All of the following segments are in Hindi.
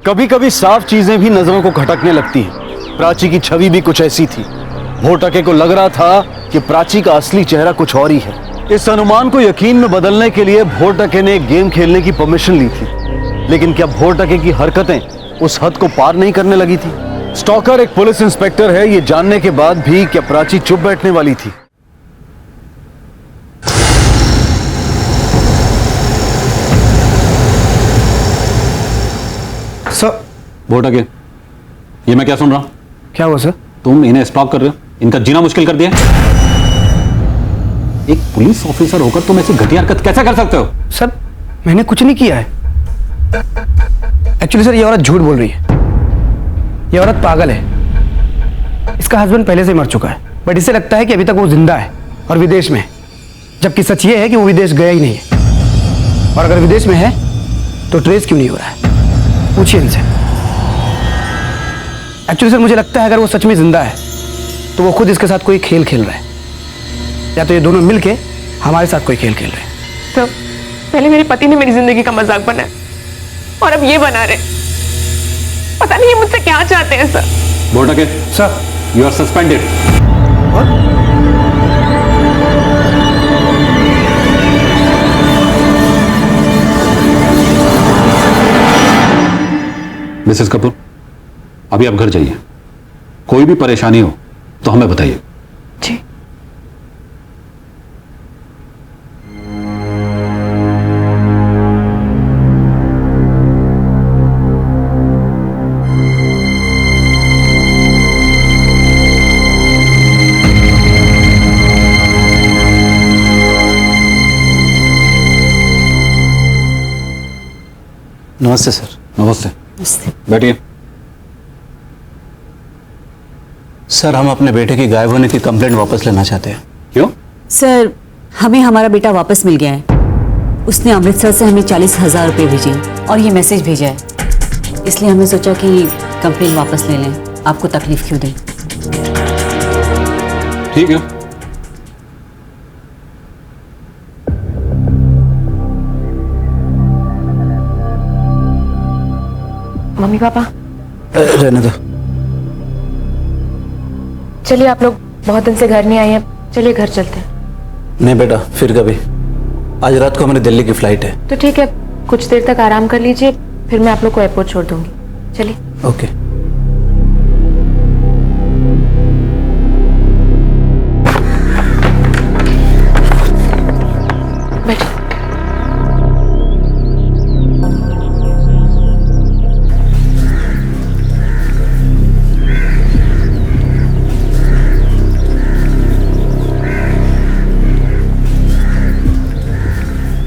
कभी कभी साफ चीजें भी नजरों को खटकने लगती हैं। प्राची की छवि भी कुछ ऐसी थी। भोटके को लग रहा था कि प्राची का असली चेहरा कुछ और ही है। इस अनुमान को यकीन में बदलने के लिए भोटके ने एक गेम खेलने की परमिशन ली थी, लेकिन क्या भोटके की हरकतें उस हद को पार नहीं करने लगी थी? स्टॉकर एक पुलिस इंस्पेक्टर है, ये जानने के बाद भी क्या प्राची चुप बैठने वाली थी? सर। भोटके, ये मैं क्या सुन रहा हूं? क्या हुआ सर? तुम इन्हें स्टॉक कर रहे हो, इनका जीना मुश्किल कर दिया। एक पुलिस ऑफिसर होकर तुम ऐसी घटिया हरकत कैसे कर सकते हो? सर मैंने कुछ नहीं किया है। एक्चुअली सर ये औरत झूठ बोल रही है। ये औरत पागल है। इसका हस्बैंड पहले से मर चुका है, बट इसे लगता है कि अभी तक वो जिंदा है और विदेश में है, जबकि सच ये है कि वो विदेश गया ही नहीं है। और अगर विदेश में है तो ट्रेस क्यों नहीं हो रहा है? पूछिए इनसे। एक्चुअली सर मुझे लगता है अगर वो सच में जिंदा है तो वो खुद इसके साथ कोई खेल खेल रहा है, या तो ये दोनों मिलके हमारे साथ कोई खेल खेल रहे हैं। सर पहले मेरे पति ने मेरी जिंदगी का मजाक बनाया और अब ये बना रहे। पता नहीं ये मुझसे क्या चाहते हैं sir. Bhotke sir, you are suspended. Mrs Kapoor, अभी आप घर जाइए। कोई भी परेशानी हो तो हमें बताइए। जी। नमस्ते सर। नमस्ते, बैठिए। सर हम अपने बेटे की गायब होने की कंप्लेंट वापस लेना चाहते हैं। क्यों? सर हमें हमारा बेटा वापस मिल गया है। उसने अमृतसर से हमें 40,000 रुपये भेजे और ये मैसेज भेजा है, इसलिए हमने सोचा कि कंप्लेंट वापस ले लें, आपको तकलीफ क्यों दें। ठीक है। मम्मी पापा रहने दो। चलिए, आप लोग बहुत दिन से घर नहीं आए हैं, चलिए घर चलते हैं। नहीं बेटा, फिर कभी। आज रात को हमारी दिल्ली की फ्लाइट है। तो ठीक है, कुछ देर तक आराम कर लीजिए, फिर मैं आप लोग को एयरपोर्ट छोड़ दूंगी। चलिए। ओके। बैठिए।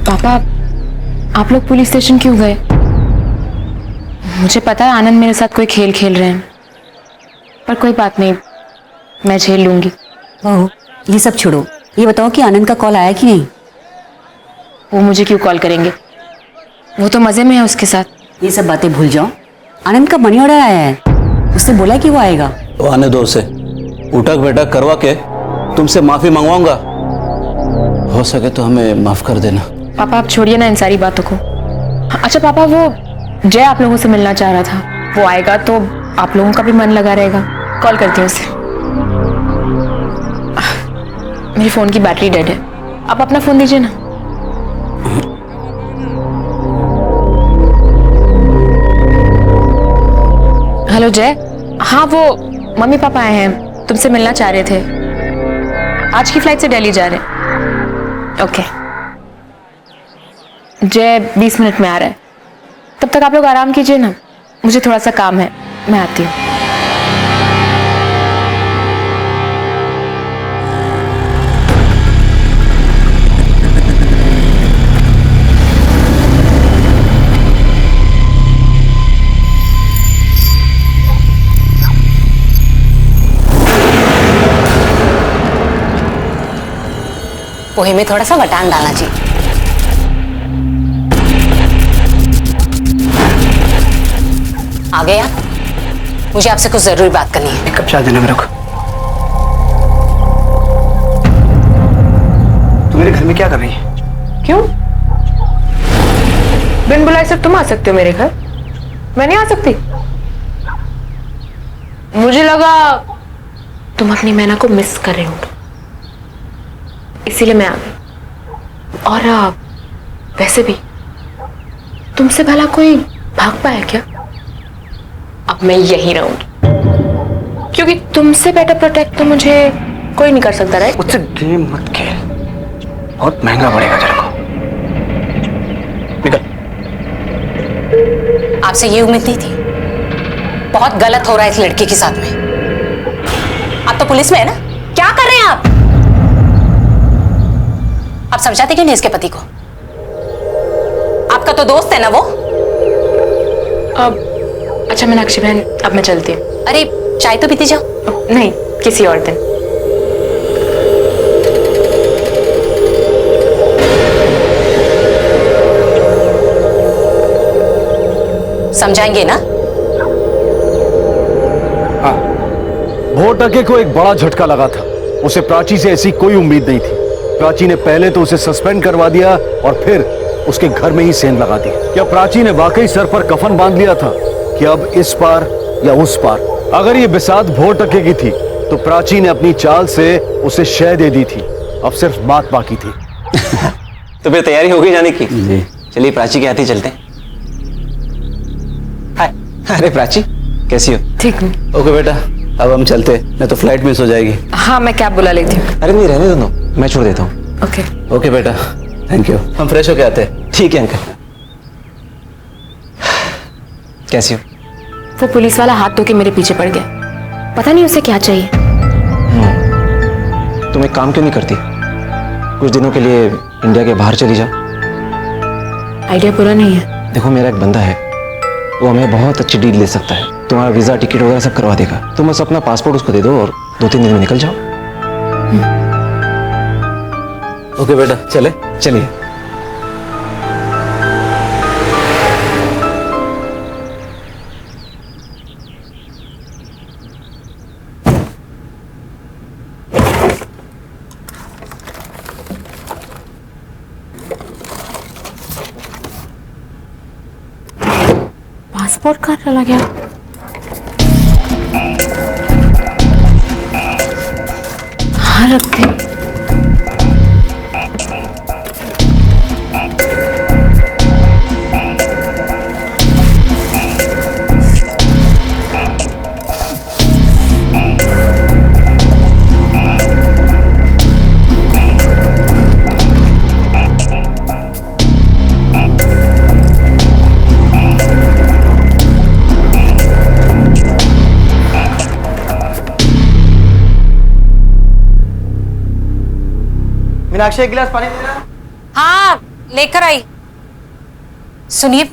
पापा, आप लोग पुलिस स्टेशन क्यों गए? मुझे पता है आनंद मेरे साथ कोई खेल खेल रहे हैं, पर कोई बात नहीं, मैं झेल लूंगी। ओह, ये सब छोड़ो, ये बताओ कि आनंद का कॉल आया कि नहीं? वो मुझे क्यों कॉल करेंगे? वो तो मजे में है उसके साथ। ये सब बातें भूल जाओ। आनंद का मनी ऑर्डर आया है, उसने बोला कि वो आएगा। तो आने दो उसे। उठक बैठक करवा के तुमसे माफी मंगवाऊंगा। हो सके तो हमें माफ कर देना। पापा आप छोड़िए ना इन सारी बातों को। अच्छा पापा, वो जय आप लोगों से मिलना चाह रहा था, वो आएगा तो आप लोगों का भी मन लगा रहेगा। कॉल करती हूँ उसे। मेरी फोन की बैटरी डेड है, आप अपना फोन दीजिए ना। हेलो जय। हाँ, वो मम्मी पापा आए हैं, तुमसे मिलना चाह रहे थे। आज की फ्लाइट से दिल्ली जा रहे हैं। ओके। जय 20 मिनट में आ रहा है, तब तक आप लोग आराम कीजिए ना, मुझे थोड़ा सा काम है, मैं आती हूँ। पोहे में थोड़ा सा वटान डालना चाहिए। आ गए आप? मुझे आपसे कुछ जरूरी बात करनी है। एक कप चाय देना मेरे को। तू मेरे घर में क्या कर रही है? क्यों? बिन बुलाए सिर्फ तुम आ सकते हो मेरे घर? मैं नहीं आ सकती। मुझे लगा तुम अपनी मैना को मिस कर रहे हो, इसीलिए मैं आ गई। और वैसे भी तुमसे भला कोई भाग पाया क्या? अब मैं यहीं रहूंगी, क्योंकि तुमसे बेटर प्रोटेक्ट तो मुझे कोई नहीं कर सकता। राइट? मुझसे गेम मत खेल, बहुत महंगा पड़ेगा तेरे को। निकल। आपसे ये उम्मीद नहीं थी। बहुत गलत हो रहा है इस लड़की के साथ में। आप तो पुलिस में है ना, क्या कर रहे हैं आप समझाते क्यों नहीं इसके पति को? आपका तो दोस्त है ना वो। अच्छा मीनाक्षी बहन, अब मैं चलती हूँ। अरे चाय तो पीती जाओ। नहीं, किसी और दिन। समझाएंगे ना? हाँ, भोटके को एक बड़ा झटका लगा था। उसे प्राची से ऐसी कोई उम्मीद नहीं थी। प्राची ने पहले तो उसे सस्पेंड करवा दिया और फिर उसके घर में ही सेंध लगा दी। क्या प्राची ने वाकई सर पर कफन बांध लिया था कि अब इस पार या उस पार? अगर ये बिसात भोटके की थी तो प्राची ने अपनी चाल से उसे शय दे दी थी। अब सिर्फ बात बाकी थी। तो फिर तैयारी हो गई जाने की? जी। चलिए प्राची के हाथ ही चलते हैं। हाय। अरे प्राची, कैसी हो? ठीक हूँ। ओके बेटा, अब हम चलते हैं, नहीं तो फ्लाइट मिस हो जाएगी। हाँ, मैं कैब बुला लेती हूँ। अरे नहीं, रहने दो, मैं छोड़ देता हूँ। ओके। ओके बेटा, थैंक यू। हम फ्रेश होके आते हैं। ठीक है अंकल। कैसी हो? वो पुलिस वाला हाथ धो के मेरे पीछे पड़ गया। पता नहीं उसे क्या चाहिए। तुम एक काम क्यों नहीं करती? कुछ दिनों के लिए इंडिया के बाहर चली जाओ। आइडिया बुरा नहीं है। देखो, मेरा एक बंदा है, वो हमें बहुत अच्छी डील दे सकता है। तुम्हारा वीजा, टिकट वगैरह सब करवा देगा। तुम बस अपना पासपोर्ट उसको दे दो और 2-3 दिन में निकल जाओ। ओके बेटा, चलिए। पासपोर्ट कहाँ चला गया? हाँ, रख दे। मीनाक्षी, एक गिलास पानी देना। हाँ, लेकर आई। सुनिए,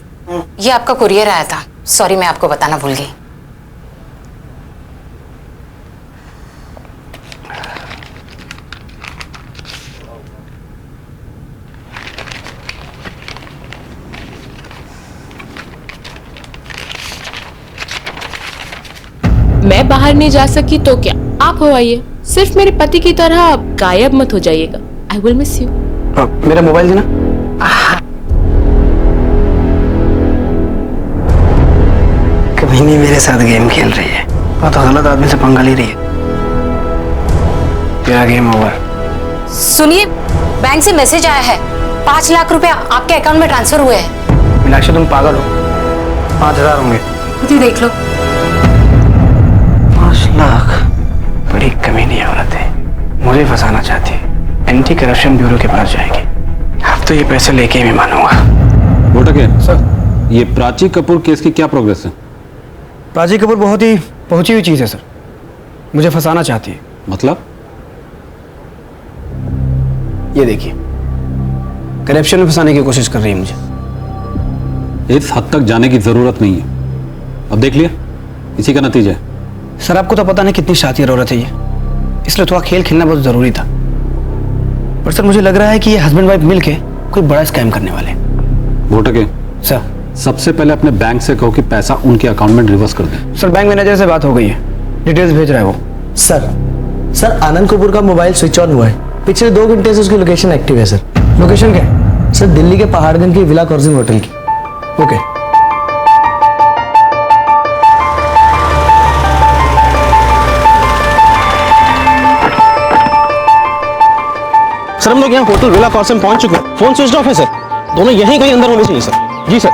ये आपका कुरियर आया था। सॉरी, मैं आपको बताना भूल गई। मैं बाहर नहीं जा सकी तो क्या, आप हो आइए। सिर्फ मेरे पति की तरह गायब मत हो जाइएगा। I will miss you. मेरा मोबाइल देना। कभी नहीं मेरे साथ गेम खेल रही है, बहुत गलत आदमी से पंगा ले रही है। क्या गेम ओवर? सुनिए, बैंक से मैसेज आया है। 5 लाख रुपया आपके अकाउंट में ट्रांसफर हुए हैं। मीनाक्षी, तुम पागल हो। 5,000 होंगे। खुद ही देख लो। 5 लाख? बड़ी कमीनी औरत है, मुझे फंसाना चाहती है। एंटी करप्शन ब्यूरो के पास जाएगी। अब तो ये पैसे लेके भी मानूंगा। भोटके सर, ये प्राची कपूर केस की क्या प्रोग्रेस है? प्राची कपूर बहुत ही पहुंची हुई चीज है सर, मुझे फंसाना चाहती है। मतलब? ये देखिए, करप्शन में फंसाने की कोशिश कर रही है मुझे। इस हद तक जाने की जरूरत नहीं है। अब देख लिया, इसी का नतीजा है। सर, आपको तो पता नहीं कितनी शातिर औरत है ये, इसलिए थोड़ा खेल खेलना बहुत जरूरी था। पर सर, मुझे लग रहा है कि ये हस्बैंड वाइफ मिलके कोई बड़ा स्कैम करने वाले। भोटके सर, सबसे पहले अपने बैंक से कहो कि पैसा उनके अकाउंट में रिवर्स कर दें। सर, बैंक मैनेजर से बात हो गई है, डिटेल्स भेज रहा है वो। सर आनंद कपूर का मोबाइल स्विच ऑन हुआ है। पिछले 2 घंटे से उसकी लोकेशन एक्टिव है सर। लोकेशन क्या है? सर, दिल्ली के पहाड़गंज की विला कॉर्जिंग होटल की। ओके। सर हम लोग यहाँ होटल विला कॉर्स में पहुंच चुके हैं। फोन स्विच ऑफ है सर। दोनों यहीं कहीं अंदर होने चाहिए सर। जी सर।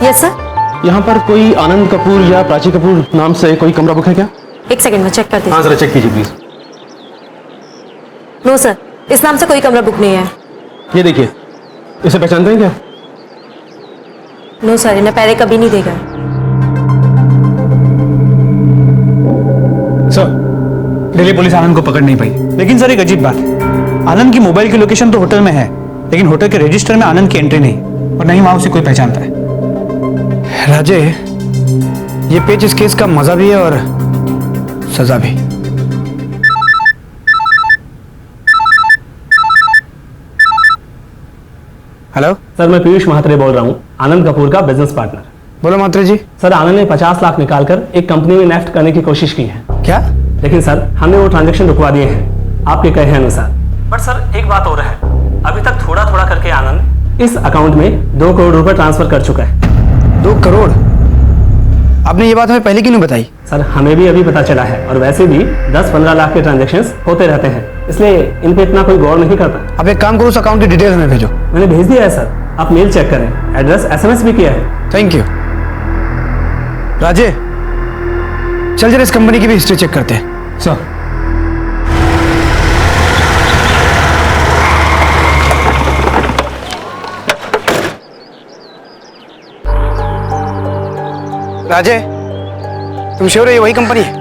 Yes sir. यहाँ पर कोई आनंद कपूर या प्राची कपूर नाम से कोई कमरा बुक है क्या? एक सेकंड में चेक करती हूँ। हाँ जरा चेक कीजिए प्लीज। नो सर, इस नाम से कोई कमरा बुक नहीं है। ये देखिए, इसे पहचानते हैं क्या? नो सर, इन्हें पहले कभी नहीं देखा। सर, दिल्ली पुलिस आनंद को पकड़ नहीं पाई। लेकिन सर एक अजीब बात है, आनंद की मोबाइल की लोकेशन तो होटल में है, लेकिन होटल के रजिस्टर में आनंद की एंट्री नहीं और नहीं वहां उसे कोई पहचानता है। राजे, ये पेज इस केस का मजा भी है और सजा भी। हेलो सर, मैं पीयूष महात्रे बोल रहा हूँ, आनंद कपूर का बिजनेस पार्टनर। बोलो मात्रे जी। सर, आनंद ने 50 लाख निकालकर एक कंपनी में नेफ्ट करने की कोशिश की है। क्या? लेकिन सर हमने वो ट्रांजैक्शन रुकवा दिए हैं आपके कहे अनुसार। बट सर एक बात और है, अभी तक थोड़ा थोड़ा करके आनंद इस अकाउंट में 2 करोड़ रुपए ट्रांसफर कर चुका है। 2 करोड़? आपने ये बात हमें पहले क्यों नहीं बताई? सर हमें भी अभी पता चला है, और वैसे भी 10-15 लाख के ट्रांजैक्शंस होते रहते हैं, इसलिए इन पे इतना कोई गौर नहीं करता। अब एक काम करो, उस अकाउंट की डिटेल हमें भेजो। मैंने भेज दिया है सर, आप मेल चेक करें, एड्रेस SMS भी किया है। Thank you. राजे, चल जरा इस कंपनी की भी हिस्ट्री चेक करते हैं। सर, राजे, तुम श्योर हो ये वही कंपनी है?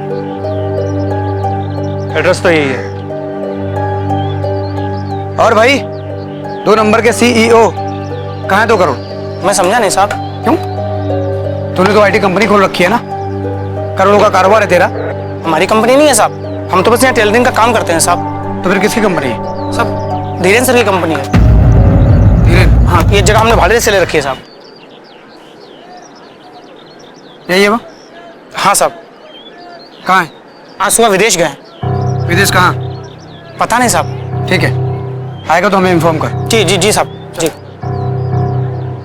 एड्रेस तो यही है। और भाई, 2 नंबर के CEO कहाँ है 2 करोड़? मैं समझा नहीं साहब। क्यों? तूने तो IT कंपनी खोल रखी है ना, करोड़ों का कारोबार है तेरा। हमारी कंपनी नहीं है साहब, हम तो बस यहाँ टेलरिंग का काम करते हैं साहब। तो फिर किसकी कंपनी है? साहब धीरेन सर की कंपनी है। धीरेन? हाँ, ये जगह हमने भाड़े से ले रखी है साहब। यही है वो? हाँ साहब। कहाँ है? आज सुबह विदेश गए। विदेश कहाँ? पता नहीं साहब। ठीक है, आएगा तो हमें इन्फॉर्म कर। जी जी जी साहब जी।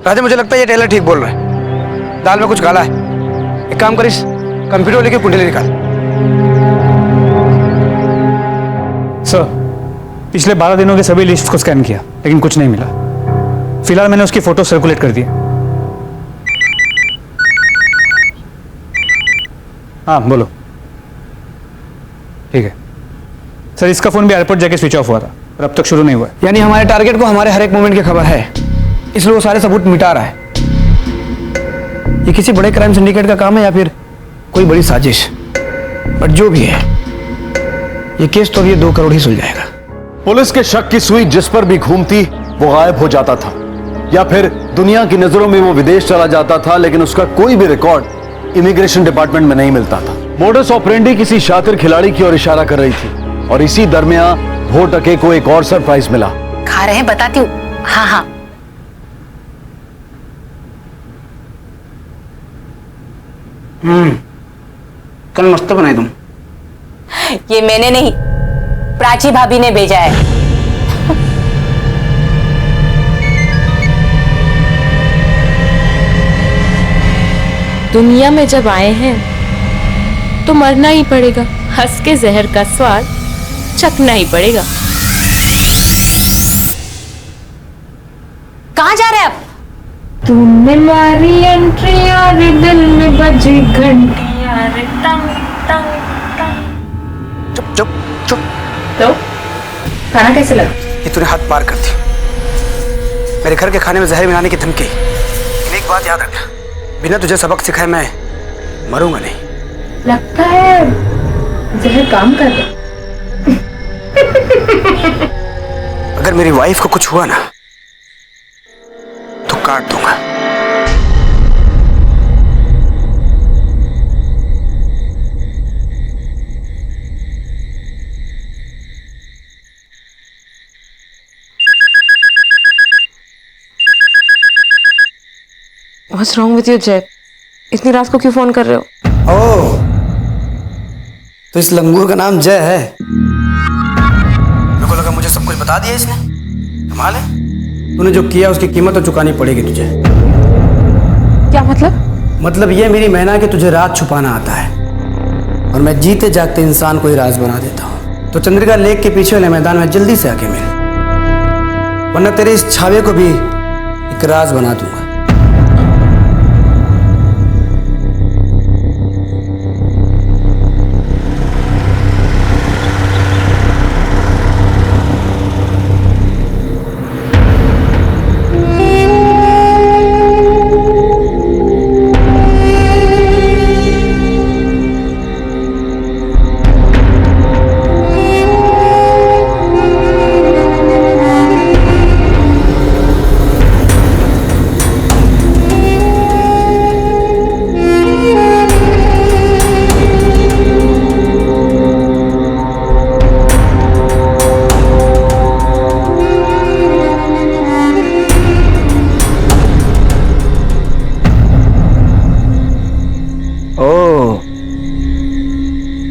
राजा, मुझे लगता है ये टेलर ठीक बोल रहा है, दाल में कुछ काला है। एक काम कर, इस कंप्यूटर लेके कुंडली निकाल। सर, पिछले 12 दिनों के सभी लिस्ट को स्कैन किया, लेकिन कुछ नहीं मिला। फिलहाल मैंने उसकी फोटो सर्कुलेट कर दी। हाँ बोलो। ठीक है सर, इसका फोन भी एयरपोर्ट जाके स्विच ऑफ हुआ था और अब तक शुरू नहीं हुआ। यानी हमारे टारगेट को हमारे हर एक मोमेंट की खबर है, इसलिए वो सारे सबूत मिटा रहा है। ये किसी बड़े क्राइम सिंडिकेट का काम है या फिर कोई बड़ी साजिश, बट जो भी है, ये केस तो अब ये 2 करोड़ ही सुलझाएगा। पुलिस के शक की सुई जिस पर भी घूमती वो गायब हो जाता था, या फिर दुनिया की नजरों में वो विदेश चला जाता था, लेकिन उसका कोई भी रिकॉर्ड इमिग्रेशन डिपार्टमेंट में नहीं मिलता था। मोडस ऑपरेंडी किसी शातिर खिलाड़ी की ओर इशारा कर रही थी, और इसी दरमियान भोटके को एक और सरप्राइज मिला। खा रहे हैं, बताती हूँ। हाँ हाँ। कल मस्त बनाई तुम। ये मैंने नहीं, प्राची भाभी ने भेजा है। दुनिया में जब आए हैं तो मरना ही पड़ेगा, हंस के जहर का स्वाद चखना ही पड़ेगा। कहाँ जा रहे हैं आप? तुमने मारी एंट्री और दिल में बजी घंटी यार, टंग टंग टंग। चुप चुप चुप। तो खाना कैसे लगा? ये तूने हाथ पार कर दी। मेरे घर के खाने में जहर मिलाने की धमकी। लेकिन एक बात याद रखना, बिना तुझे सबक सिखाए मैं मरूंगा नहीं। लगता है जहर काम कर रहा। अगर मेरी वाइफ को कुछ हुआ ना तो काट दूंगा। What's wrong with you, Jay? इतनी रात को क्यों फोन कर रहे हो? ओह, तो इस लंगूर का नाम जय है। मेरे को लगा मुझे सब कुछ बता दिया इसने। कमाल है, तूने जो किया उसकी कीमत तो चुकानी पड़ेगी तुझे। क्या मतलब? मतलब ये मेरी मैना कि तुझे रात छुपाना आता है। और मैं जीते जागते इंसान को ही राज बना देता हूँ। तो चंद्रिका लेक के पीछे वाले मैदान में जल्दी से आके मिल, वरना तेरे इस छावे को भी एक राज बना दूंगा।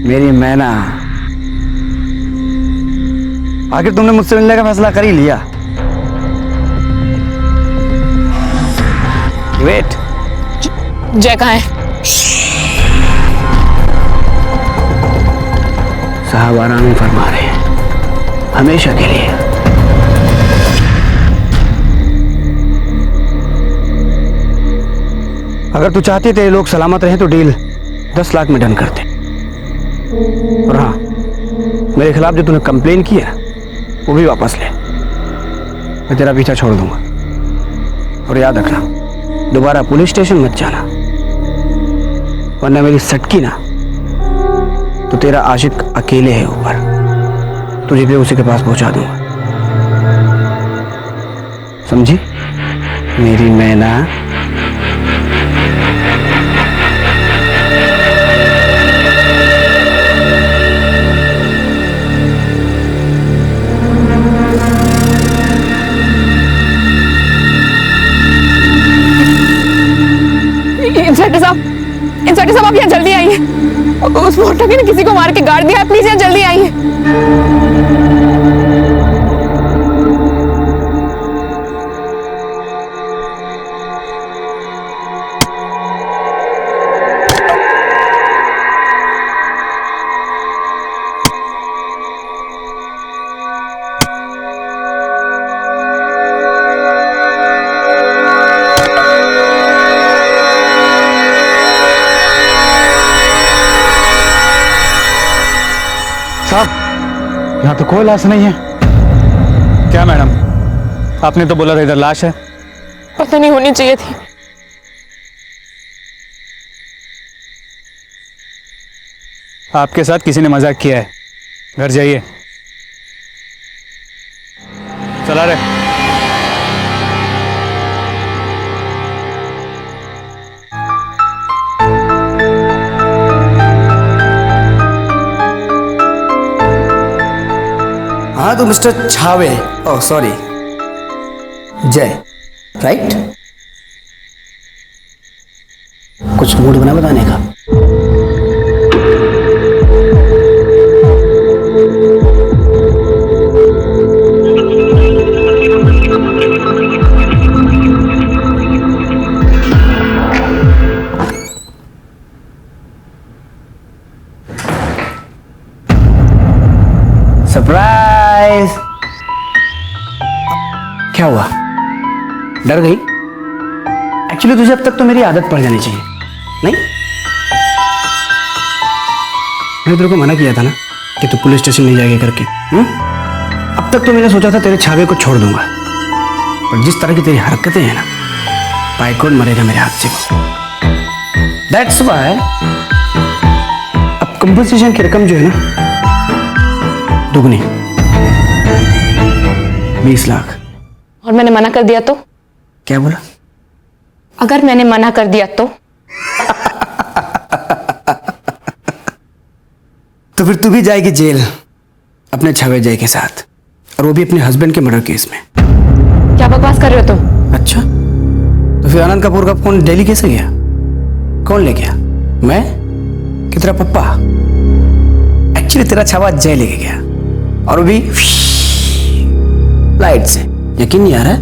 मेरी मैना, आखिर तुमने मुझसे मिलने का फैसला कर ही लिया। वेट, जय कहाँ है? साहब आराम ही फरमा रहे हैं, हमेशा के लिए। अगर तू चाहती तेरे लोग सलामत रहे तो डील 10 लाख में डन करते। और हाँ, मेरे खिलाफ जो तूने कंप्लेन की है वो भी वापस ले, मैं तेरा पीछा छोड़ दूंगा। और याद रखना, दोबारा पुलिस स्टेशन मत जाना, वरना मेरी सटकी ना तो तेरा आशिक अकेले है ऊपर, तुझे भी उसी के पास पहुंचा दूंगा। समझी मेरी मैना? इंस्पेक्टर साहब आप यहाँ जल्दी आइए। उस भोटकी ने किसी को मार के गाड़ दिया है, प्लीज यहाँ जल्दी आइए। साहब, यहाँ तो कोई लाश नहीं है। क्या मैडम, आपने तो बोला था इधर लाश है। पता नहीं, होनी चाहिए थी। आपके साथ किसी ने मजाक किया है, घर जाइए। चला रहे। हाँ तो मिस्टर छावे, ओह सॉरी, जय, राइट? कुछ मूड बना बताने का? सरप्राइज! क्या हुआ, डर गई? एक्चुअली तुझे अब तक तो मेरी आदत पड़ जानी चाहिए, नहीं? मैंने तेरे को मना किया था ना कि तू पुलिस स्टेशन नहीं जाएगी करके। अब तक तो मैंने सोचा था तेरे छावे को छोड़ दूंगा, पर जिस तरह की तेरी हरकतें हैं ना, पाइकोट मरेगा मेरे हाथ से। दैट्स व्हाई अब कंपनसेशन की रकम जो है ना, दुगनी, 20 लाख। और मैंने मना कर दिया तो? क्या बोला? अगर मैंने मना कर दिया तो? तो फिर तू भी जाएगी जेल अपने छावे जय के साथ, और वो भी अपने हस्बैंड के मर्डर केस में। क्या बकवास कर रहे हो तुम? अच्छा, तो फिर आनंद कपूर का फोन दिल्ली कैसे गया? कौन ले गया? मैं कि तेरा पप्पा? एक्चुअली तेरा छावा जय लेके गया, और वो भी लाइट से। यकीन नहीं आ रहा है?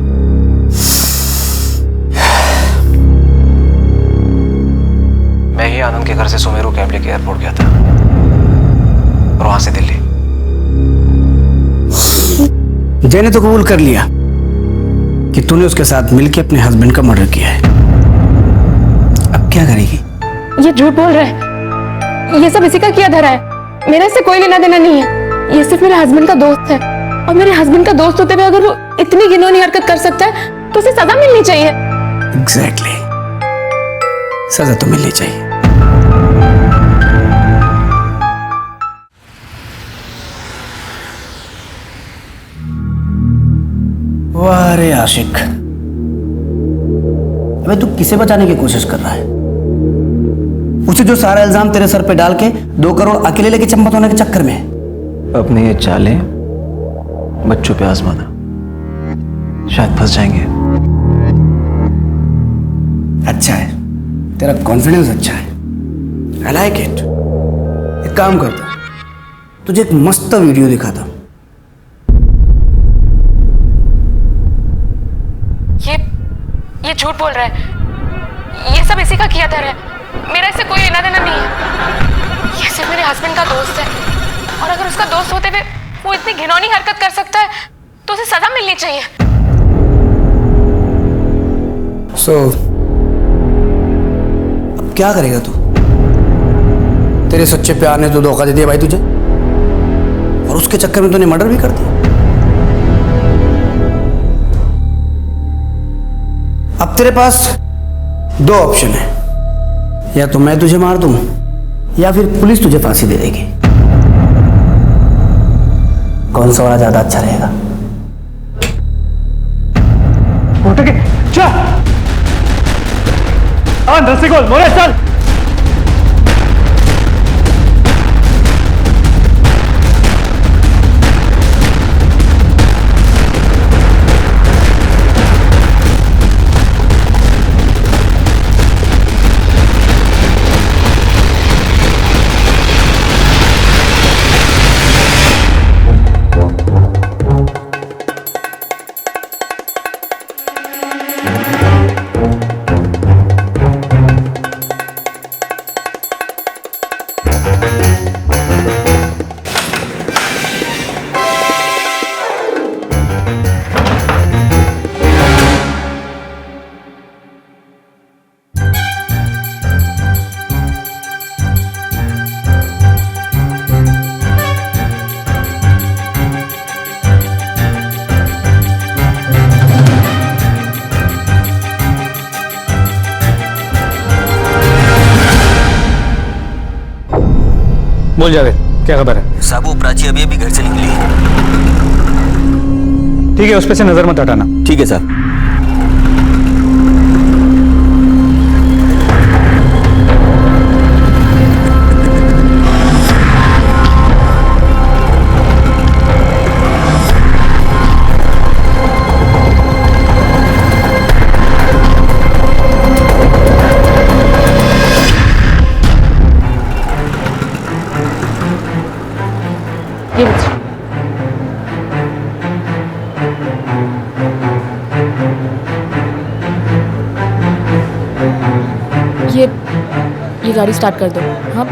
मैं ही आनंद के घर से सुमेरु कैब लेके एयरपोर्ट गया था। और वहां से दिल्ली। जय ने तो कबूल कर लिया कि तूने उसके साथ मिलकर अपने हस्बैंड का मर्डर किया है। अब क्या करेगी? ये झूठ बोल रहा है, ये सब इसी का किया धरा है, मेरा इससे कोई लेना देना नहीं है। ये सिर्फ मेरे हस्बैंड का दोस्त है, और मेरे हस्बैंड का दोस्त होते हुए अगर वो इतनी घिनौनी हरकत कर सकता है तो उसे सजा मिलनी चाहिए। एग्जैक्टली, सजा तो मिलनी चाहिए। वाह रे आशिक, अबे तू किसे बचाने की कोशिश कर रहा है? उसे जो सारा इल्जाम तेरे सर पे डाल के 2 करोड़ अकेले लेके चंपत होने के चक्कर में। अपनी ये चालें बच्चों पे आजमाना, शायद फंस जाएंगे। अच्छा है, तेरा कॉन्फिडेंस अच्छा है, आई लाइक इट। एक काम करता, तुझे एक मस्त वीडियो दिखाता। ये झूठ बोल रहा है, ये सब इसी का किया धरा है, मेरा इससे कोई लेना देना नहीं है। ये सिर्फ मेरे हस्बैंड का दोस्त है, और अगर उसका दोस्त होते हुए वो इतनी घिनौनी हरकत कर सकता है तो उसे सजा मिलनी चाहिए। अब क्या करेगा तू? तेरे सच्चे प्यार ने तो धोखा दे दिया भाई तुझे, और उसके चक्कर में तूने मर्डर भी कर दिया। अब तेरे पास 2 ऑप्शन है, या तो मैं तुझे मार दूं या फिर पुलिस तुझे फांसी दे देगी। कौन सा वाला ज्यादा अच्छा रहेगा? उठ के चल, रसिकोल मोरे चल। बोल जावेद, क्या खबर है? साहब वो प्राची अभी अभी घर से निकली है। ठीक है, उस पे से नजर मत हटाना। ठीक है साहब। ये गाड़ी स्टार्ट कर दो। हाँ,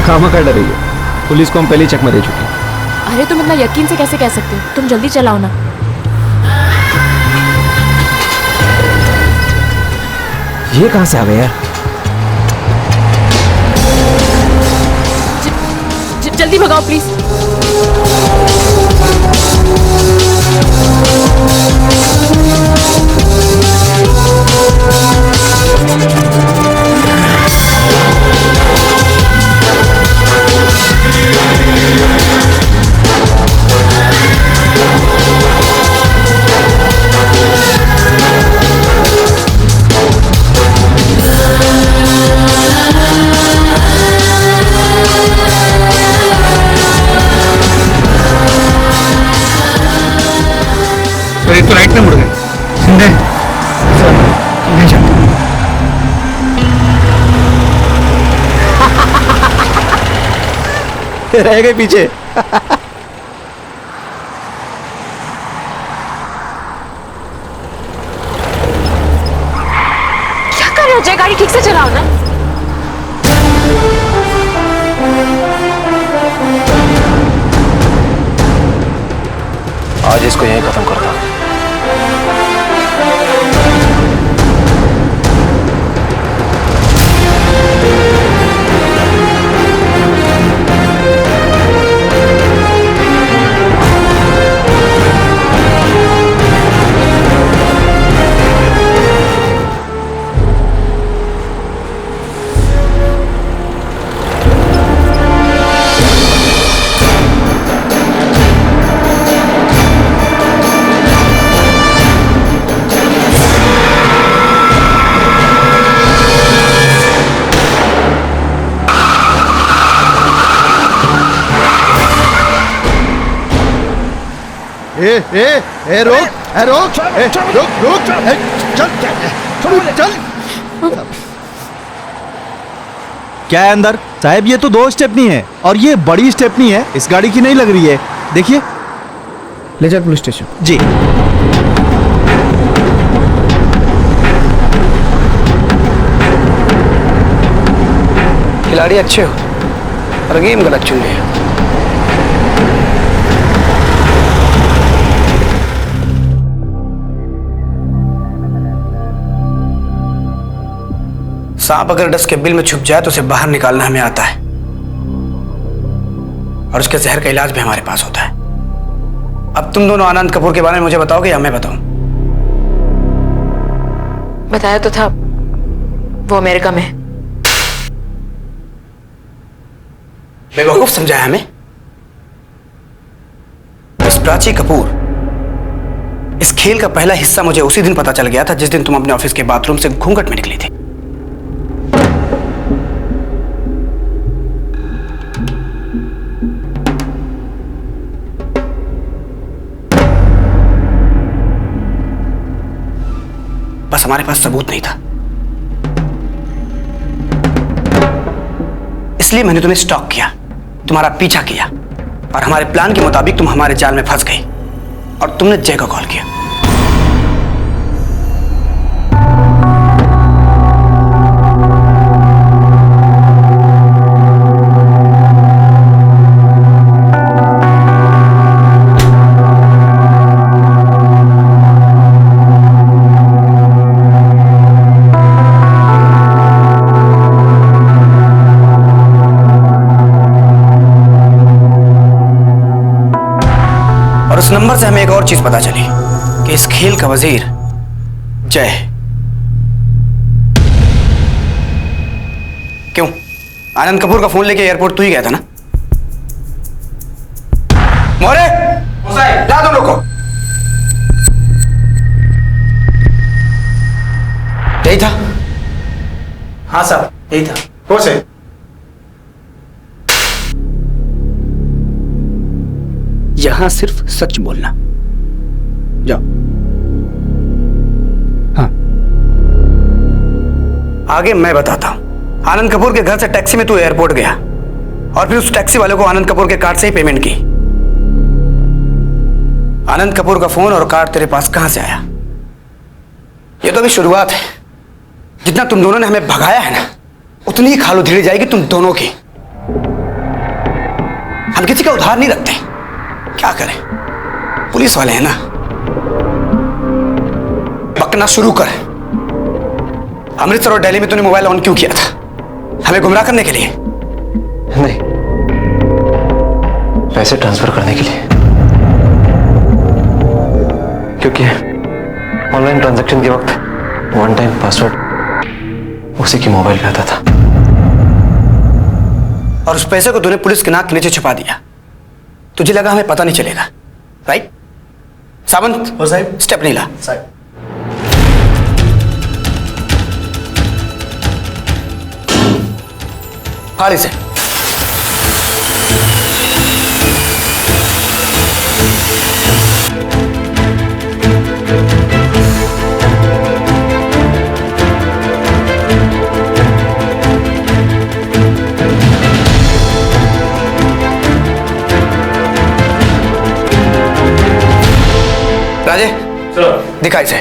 तुम खामा कर रही हो, पुलिस को हम पहले ही चकमा दे चुके हैं। अरे तुम इतना यकीन से कैसे कह सकते हो? तुम जल्दी चलाओ ना। ये कहां से आ गए यार? जल्दी भगाओ प्लीज। तो एक तो राइट में मुड़ गए, सीधे सीधे चल। रह गए पीछे। क्या कर रहे हो जय? गाड़ी ठीक से चलाओ ना। आज इसको यहीं खत्म करता हूं। रोक, चल। क्या है अंदर? साहब ये तो 2 स्टेपनी है और ये बड़ी स्टेपनी है, इस गाड़ी की नहीं लग रही है। देखिए। ले चल पुलिस स्टेशन। जी। खिलाड़ी अच्छे हो और गेम गलत चुन लिए। सांप अगर डस के बिल में छुप जाए तो उसे बाहर निकालना हमें आता है, और उसके जहर का इलाज भी हमारे पास होता है। अब तुम दोनों आनंद कपूर के बारे में मुझे बताओगे या मैं बताऊं? बताया तो था, वो अमेरिका में। बेवकूफ समझाया हमें। मिस प्राची कपूर, इस खेल का पहला हिस्सा मुझे उसी दिन पता चल गया था जिस दिन तुम अपने ऑफिस के बाथरूम से घूंघट में निकली थी। बस हमारे पास सबूत नहीं था, इसलिए मैंने तुम्हें स्टॉक किया, तुम्हारा पीछा किया, और हमारे प्लान के मुताबिक तुम हमारे जाल में फंस गई और तुमने जय को कॉल किया। उस नंबर से हमें एक और चीज पता चली कि इस खेल का वजीर जय है। क्यों? आनंद कपूर का फोन लेके एयरपोर्ट तू ही गया था ना? मोरे, ला तुम लोग को। यही था? हाँ साहब, यही था। कौन से? यहां सिर्फ सच बोलना। जाओ। हाँ, आगे मैं बताता हूं। आनंद कपूर के घर से टैक्सी में तू एयरपोर्ट गया और फिर उस टैक्सी वाले को आनंद कपूर के कार्ड से ही पेमेंट की। आनंद कपूर का फोन और कार्ड तेरे पास कहां से आया? ये तो अभी शुरुआत है। जितना तुम दोनों ने हमें भगाया है ना, उतनी ही खाल उधेड़ी जाएगी तुम दोनों की। हम किसी का उधार नहीं रखते, क्या करें, पुलिस वाले हैं ना। बकना शुरू कर। अमृतसर और दिल्ली में तूने मोबाइल ऑन क्यों किया था? हमें गुमराह करने के लिए? नहीं, पैसे ट्रांसफर करने के लिए, क्योंकि ऑनलाइन ट्रांजैक्शन के वक्त वन टाइम पासवर्ड उसी की मोबाइल पे आता था। और उस पैसे को तूने पुलिस के नाक के नीचे छुपा दिया। तुझे लगा हमें पता नहीं चलेगा, राइट? सावंत, साहब स्टेप नहीं ला। फाड़ इसे। राजे, दिखा इसे।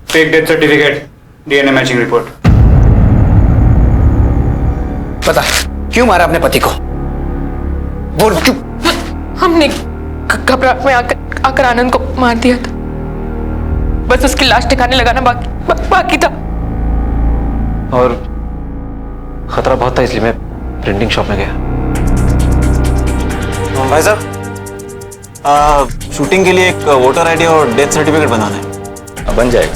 Fake death certificate, DNA matching report. पता क्यों मारा अपने पति को? बोल क्यों? हमने घबराहट में आकर आनंद को मार दिया था। बस उसकी लाश ठिकाने लगाना बाकी था। और खतरा बहुत था, इसलिए मैं प्रिंटिंग शॉप में गया। भाई साहब, शूटिंग के लिए एक वोटर आईडी और डेथ सर्टिफिकेट बनाना है। बन जाएगा।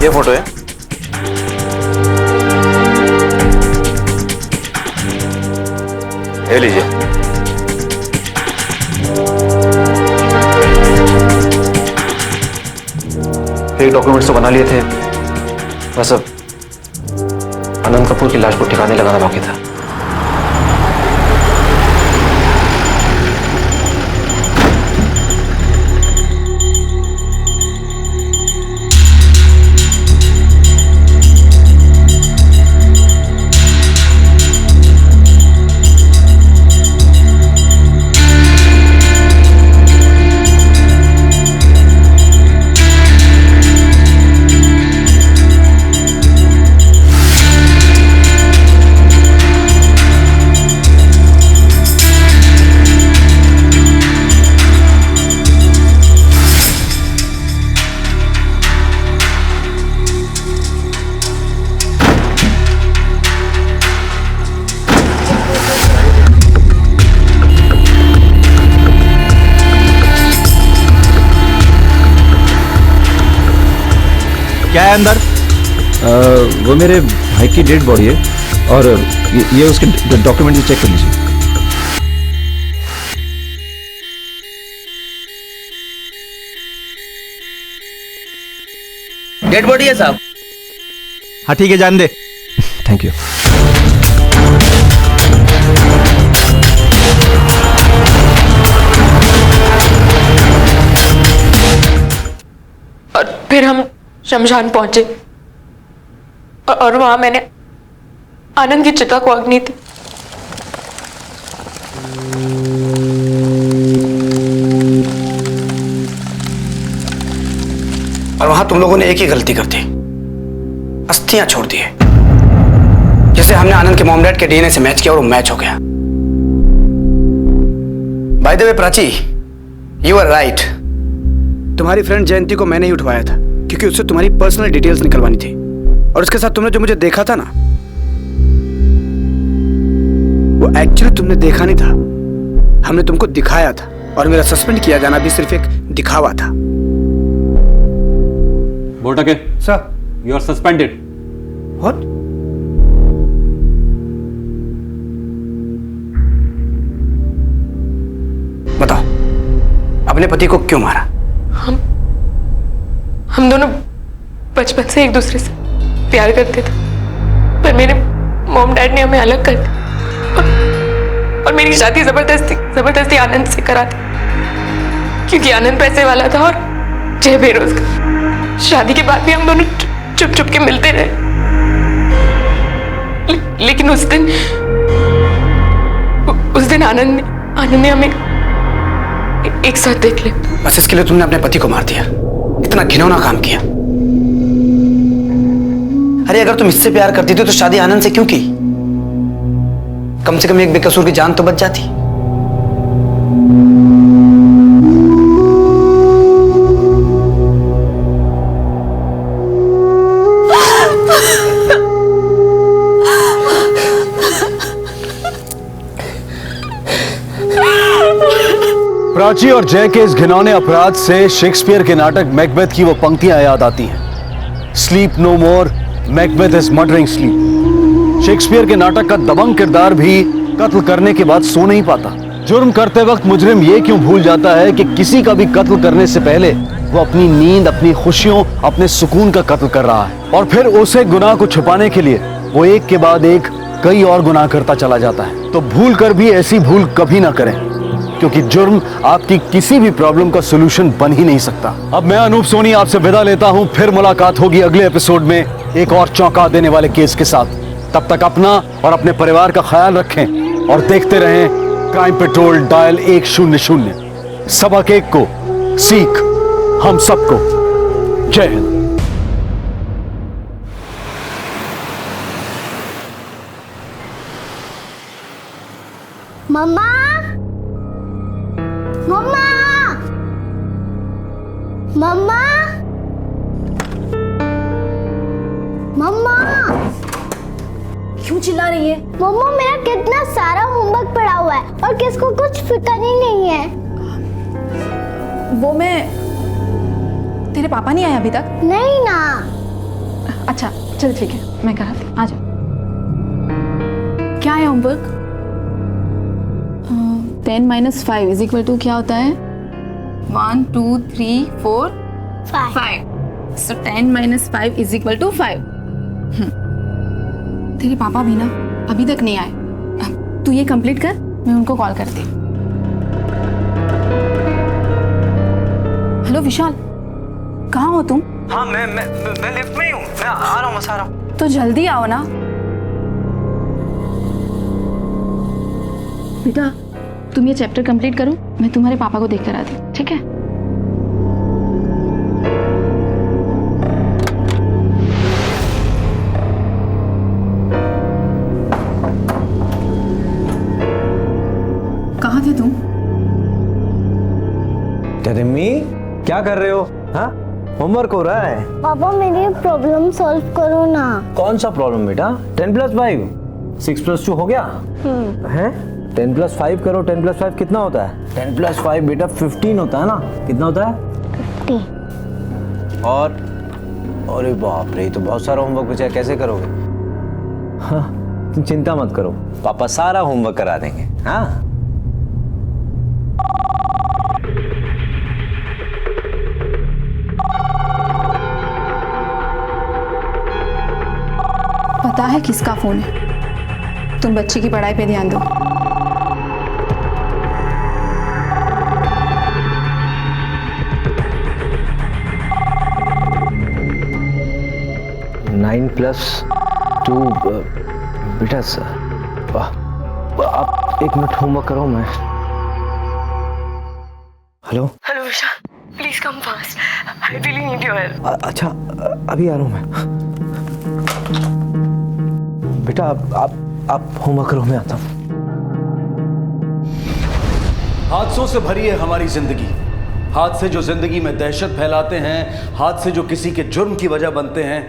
ये फोटो है। ये लीजिए। एक डॉक्यूमेंट्स तो बना लिए थे, बस अब आनंद कपूर की लाश को ठिकाने लगाना बाकी था। क्या है अंदर? वो मेरे भाई की डेड बॉडी है, और ये उसके डॉक्यूमेंट चेक कर लीजिए। डेड बॉडी है साहब। हाँ ठीक है, जान दे। Thank you. और फिर हम शमशान पहुंचे और वहां मैंने आनंद की चिता को अग्नि दी। और वहां तुम लोगों ने एक ही गलती कर दी, अस्थियां छोड़ दी। जैसे हमने आनंद के मॉम डैड के डीएनए से मैच किया और वो मैच हो गया। By the way Prachi, you are right. तुम्हारी फ्रेंड जयंती को मैंने ही उठवाया था, क्योंकि उससे तुम्हारी पर्सनल डिटेल्स निकलवानी थी। और उसके साथ तुमने जो मुझे देखा था ना, वो एक्चुअली तुमने देखा नहीं था, हमने तुमको दिखाया था। और मेरा सस्पेंड किया जाना भी सिर्फ एक दिखावा था। Botke, sir, you are suspended. What? बताओ, अपने पति को क्यों मारा? हम दोनों बचपन से एक दूसरे से प्यार करते थे, पर मेरे मॉम डैड ने हमें अलग कर दिया और मेरी शादी जबरदस्ती आनंद से करा दी, क्योंकि आनंद पैसे वाला था और जय बेरोजगार। शादी के बाद भी हम दोनों चुप चुप के मिलते रहे, लेकिन उस दिन आनंद ने हमें एक साथ देख लिया। बस इसके लिए तुमने अपने पति को मार दिया? इतना घिनौना काम किया? अरे अगर तुम इससे प्यार करती थी तो शादी आनंद से क्यों की? कम से कम एक बेकसूर की जान तो बच जाती। प्राची और जय के इस घिनौने अपराध से शेक्सपियर के नाटक मैकबेथ की वो पंक्तियां याद आती हैं। Sleep no more, Macbeth is murdering sleep. Shakespeare के नाटक का दबंग किरदार भी कत्ल करने के बाद सो नहीं पाता। जुर्म करते वक्त मुजरिम ये क्यों भूल जाता है कि किसी का भी कत्ल करने से पहले वो अपनी नींद, अपनी खुशियों, अपने सुकून का कत्ल कर रहा है, और फिर उसे गुनाह को छुपाने के लिए वो एक के बाद एक कई और गुनाह करता चला जाता है। तो भूल कर भी ऐसी भूल कभी ना करें, क्योंकि जुर्म आपकी किसी भी प्रॉब्लम का सॉल्यूशन बन ही नहीं सकता। अब मैं अनूप सोनी आपसे विदा लेता हूं, फिर मुलाकात होगी अगले एपिसोड में एक और चौंका देने वाले केस के साथ। तब तक अपना और अपने परिवार का ख्याल रखें और देखते रहें क्राइम पेट्रोल डायल 100। सबक एक को सीख हम सबको। जय हिंद। मम्मा, मम्मा, मम्मा, मम्मा, क्यों चिल्ला रही है? मम्मा मेरा कितना सारा होमवर्क पड़ा हुआ है और किसको कुछ फिक्र ही नहीं है। वो मैं, तेरे पापा नहीं आए अभी तक? नहीं ना। अच्छा चल ठीक है, मैं कराती हूँ, आ जाओ। क्या है होमवर्क? 10 - 5 इज इक्वल टू क्या होता है? 1 2 3 4 5। So 10 - 5 is equal to 5। तेरे पापा भी ना अभी तक नहीं आए। तू ये कंप्लीट कर, मैं उनको कॉल करती हूँ। हेलो विशाल, कहाँ हो तुम? हाँ मैं लिफ्ट में ही हूँ, मैं आ रहा हूँ, बस आ रहा हूँ। तो जल्दी आओ ना बेटा। तुम ये चैप्टर कंप्लीट करो, मैं तुम्हारे पापा को देख कर आती हूँ, ठीक है? कहाँ थे तुम? रिमी क्या कर रहे हो? हाँ होमवर्क हो रहा है। पापा मेरी प्रॉब्लम सॉल्व करो ना। कौन सा प्रॉब्लम बेटा? 10 + 5 6 + 2 हो गया है? 10 + 5 करो, 10 + 5 कितना होता है? 10 + 5 बेटा 15 होता है ना? कितना होता है? 50। और अरे बाप रे, तो बहुत सारा होमवर्क बचा है, कैसे करोगे? हाँ तुम चिंता मत करो, पापा सारा होमवर्क करा देंगे। हाँ पता है किसका फोन है? तुम बच्चे की पढ़ाई पे ध्यान दो। नाइन प्लस 2 बेटा सर, आप 1 मिनट होमवर्क करो। मैं hello Vishal, please come fast, I really need your help. अच्छा अभी आ रहा हूँ मैं। बेटा आप होमवर्क करो, मैं आता हूँ। हादसों से भरी है हमारी जिंदगी। हादसे जो जिंदगी में दहशत फैलाते हैं, हादसे जो किसी के जुर्म की वजह बनते हैं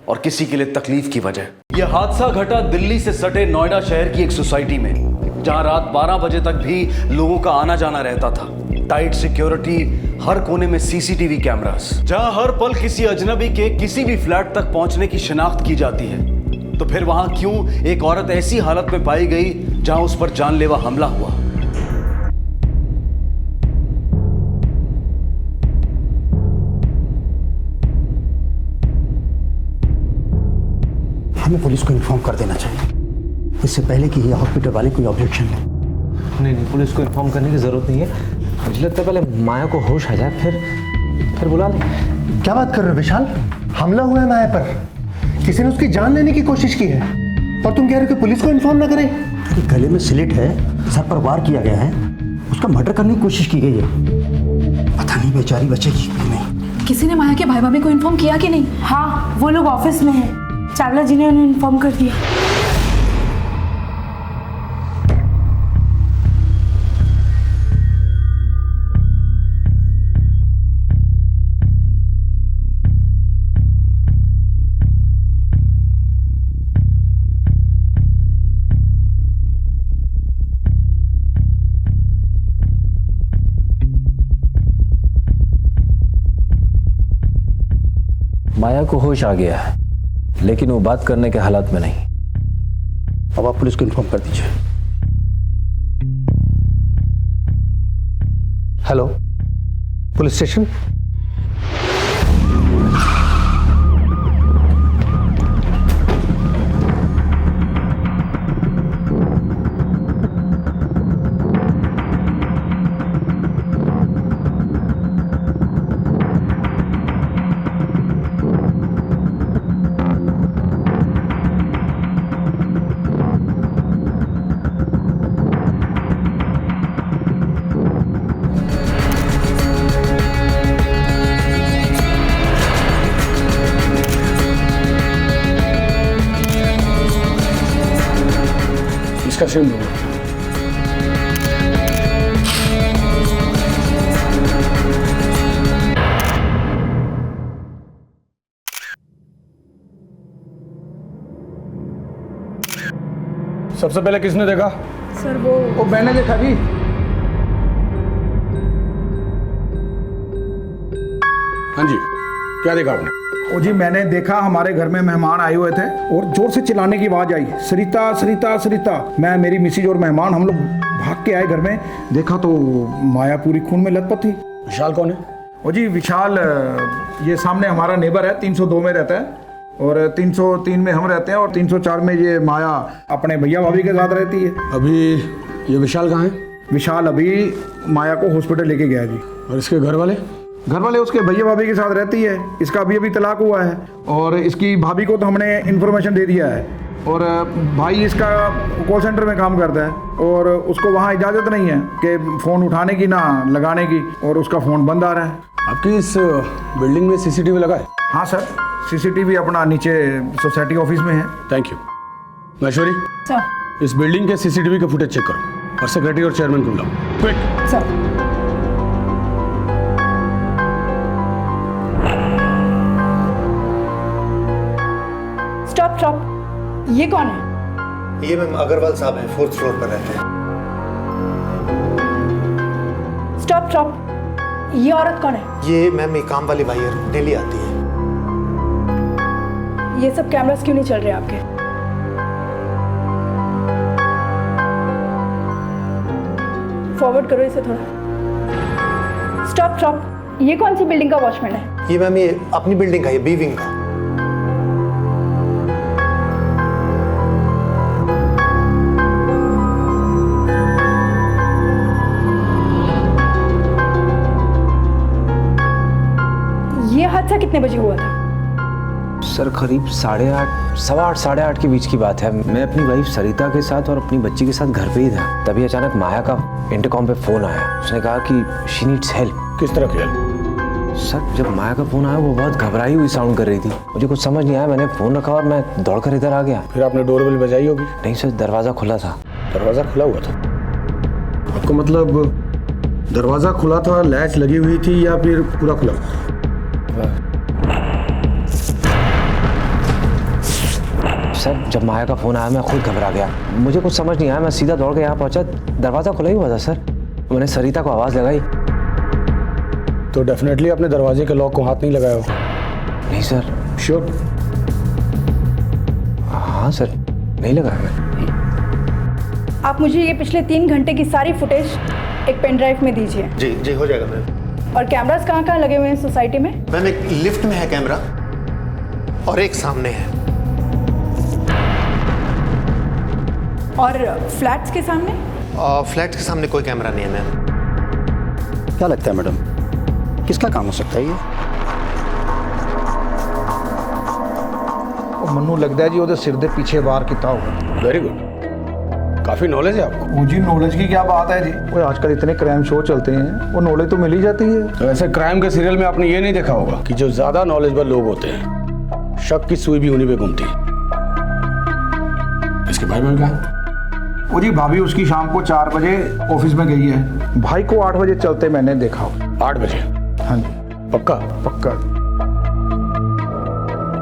और किसी के लिए तकलीफ की वजह। यह हादसा घटा दिल्ली से सटे नोएडा शहर की एक सोसाइटी में, जहां रात 12 बजे तक भी लोगों का आना जाना रहता था। टाइट सिक्योरिटी, हर कोने में सीसीटीवी कैमरास, जहां हर पल किसी अजनबी के किसी भी फ्लैट तक पहुंचने की शिनाख्त की जाती है। तो फिर वहां क्यों एक औरत ऐसी हालत में पाई गई जहां उस पर जानलेवा हमला हुआ? हमें पुलिस को इन्फॉर्म कर देना चाहिए, इससे पहले कि ये हॉस्पिटल वाले कोई ऑब्जेक्शन ले। नहीं, पुलिस को इन्फॉर्म करने की जरूरत नहीं है। मुझे लगता है पहले माया को होश आ जाए, फिर बुला लें। क्या बात कर रहे हो विशाल? हमला हुआ है माया पर, किसी ने उसकी जान लेने की कोशिश की है और तुम कह रहे हो कि पुलिस को इन्फॉर्म ना करें? अरे गले में स्लिट है, सर पर वार किया गया है, उसका मर्डर करने की कोशिश की गई है। पता नहीं बेचारी बचेगी कि नहीं। किसी ने माया के भाई भाभी को इन्फॉर्म किया कि नहीं? हाँ वो लोग ऑफिस में हैं। चावला जी ने उन्हें इन्फॉर्म कर दिया। माया को होश आ गया है, लेकिन वो बात करने के हालात में नहीं। अब आप पुलिस को इन्फॉर्म कर दीजिए। Hello, police station. इसका सिम दो। सबसे पहले किसने देखा? सर वो मैंने देखा जी। हाँ जी, क्या देखा आपने? ओ जी, मैंने देखा हमारे घर में मेहमान आए हुए थे और जोर से चिल्लाने की आवाज आई, सरिता सरिता सरिता। मैं, मेरी मिसेज और मेहमान हम लोग भाग के आए घर में, देखा तो माया पूरी खून में लथपथ थी। विशाल कौन है? ओ जी, विशाल ये सामने हमारा नेबर है, 302 में रहता है और 303 में हम रहते हैं और 304 में ये माया अपने भैया भाभी के साथ रहती है। अभी ये विशाल कहाँ है? विशाल अभी माया को हॉस्पिटल लेके गया जी। और इसके घर वाले? घर वाले उसके भैया भाभी के साथ रहती है। इसका अभी तलाक हुआ है और इसकी भाभी को तो हमने इन्फॉर्मेशन दे दिया है और भाई इसका कॉल सेंटर में काम करता है और उसको वहाँ इजाज़त नहीं है कि फ़ोन उठाने की ना लगाने की, और उसका फ़ोन बंद आ रहा है। आपकी इस बिल्डिंग में सीसीटीवी लगा है? हाँ सर, सीसीटीवी अपना नीचे सोसाइटी ऑफिस में है। Thank you. महेश्वरी, सर इस बिल्डिंग के सीसीटीवी का फुटेज चेक करो और सेक्रेटरी और चेयरमैन को बुलाओ, क्विक। सर स्टॉप, ये कौन है? ये मैम अग्रवाल साहब हैं, 4th फ्लोर पर रहते हैं। स्टॉप, ये औरत कौन है? ये मैम एक काम वाली भाई है, डेली आती है। ये सब कैमरास क्यों नहीं चल रहे आपके? फॉरवर्ड करो इसे थोड़ा। स्टॉप, ये कौन सी बिल्डिंग का वॉचमैन है? ये मैम ये अपनी बिल्डिंग का, ये बी विंग का। ये हादसा कितने बजे हुआ था? सर करीब 8:30, 8:15 के बीच की बात है। मैं अपनी वाइफ सरिता के साथ और अपनी बच्ची के साथ घर पे ही था, तभी अचानक माया का इंटरकॉम पे फोन आया। उसने कहा कि शी नीड्स हेल्प। किस तरह की हेल्प? सर जब माया का फोन आया वो बहुत घबराई हुई साउंड कर रही थी। मुझे कुछ समझ नहीं आया, मैंने फोन रखा और मैं दौड़कर इधर आ गया। फिर आपने डोरबेल बजाई होगी? नहीं सर, दरवाजा खुला था। दरवाजा खुला हुआ था? आपको मतलब दरवाजा खुला था, लैच लगी हुई थी या फिर पूरा खुला? सर जब माया का फोन आया मैं खुद घबरा गया, मुझे कुछ समझ नहीं आया, मैं सीधा दौड़ के यहाँ पहुंचा, दरवाजा खुला ही हुआ था सर। मैंने सरिता को आवाज लगाई। तो डेफिनेटली आपने दरवाजे के लॉक को हाथ नहीं लगाया हो? नहीं सर। श्योर? हाँ सर, नहीं लगाया मैं। आप मुझे ये पिछले 3 घंटे की सारी फुटेज एक पेन ड्राइव में दीजिए। जी जी, हो जाएगा मैम। और कैमरास कहाँ लगे हुए हैं सोसाइटी में? मैम एक लिफ्ट में है कैमरा और एक सामने है। और फ्लैट्स के सामने? फ्लैट के सामने कोई कैमरा नहीं है मैम। क्या लगता है मैडम, किसका काम हो सकता है ये? मनु लगता है जी वो सिर दे पीछे बार किता होगा। वेरी गुड, काफी नॉलेज है आपको। मुझे नॉलेज की क्या बात है जी, वो आजकल इतने क्राइम शो चलते हैं, वो नॉलेज तो मिल ही जाती है। तो ऐसे क्राइम के सीरियल में आपने ये नहीं देखा होगा कि जो ज्यादा नॉलेजेबल लोग होते हैं शक की सुई भी उन्हीं पे घूमती। इसके भाई बहन कहाँ? वो जी भाभी उसकी शाम को 4 बजे ऑफिस में गई है, भाई को 8 बजे चलते मैंने देखा। 8 बजे? हाँ जी। पक्का? पक्का।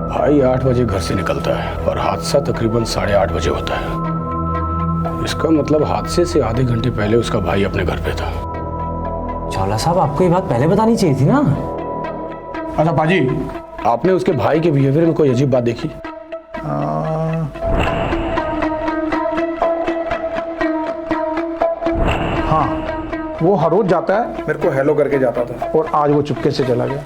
भाई 8 बजे घर से निकलता है और हादसा तकरीबन 8:30 बजे होता है। इसका मतलब हादसे से आधे घंटे पहले उसका भाई अपने घर पे था। चावला साहब, आपको ये बात पहले बतानी चाहिए थी ना। अच्छा पाजी, आपने उसके भाई के बिहेवियर में कोई अजीब बात देखी? हाँ, वो हर रोज जाता है, मेरे को हेलो करके जाता था, और आज वो चुपके से चला गया।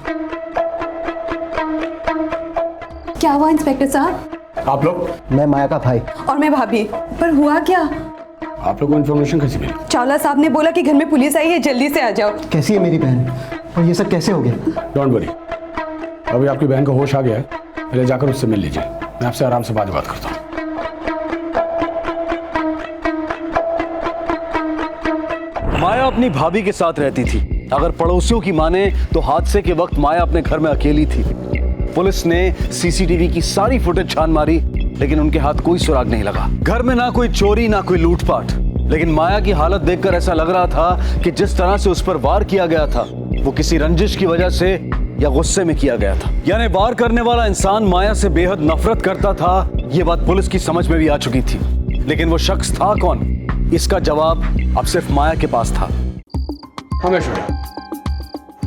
क्या हुआ इंस्पेक्टर साहब? आप लोग? मैं माया का भाई। और मैं भाभी। पर हुआ क्या? आप लोगों को इन्फॉर्मेशन कैसी मिली? चावला साहब ने बोला कि घर में पुलिस आई है, जल्दी से आ जाओ। कैसी है मेरी बहन, और ये सब कैसे हो गया? डोंट वरी, अभी आपकी बहन को होश आ गया है, पहले जाकर उससे मिल लीजिए, मैं आपसे आराम से बात करता हूँ। माया अपनी भाभी के साथ रहती थी। अगर पड़ोसियों की माने तो हादसे के वक्त माया अपने घर में अकेली थी। पुलिस ने सीसीटीवी की सारी फुटेज छान मारी, लेकिन उनके हाथ कोई सुराग नहीं लगा। घर में ना कोई चोरी ना कोई लूटपाट, लेकिन माया की हालत देखकर ऐसा लग रहा था कि जिस तरह से उस पर वार किया गया था वो किसी रंजिश की वजह से या गुस्से में किया गया था। यानी वार करने वाला इंसान माया से बेहद नफरत करता था। यह बात पुलिस की समझ में भी आ चुकी थी, लेकिन वो शख्स था कौन, इसका जवाब अब सिर्फ माया के पास था।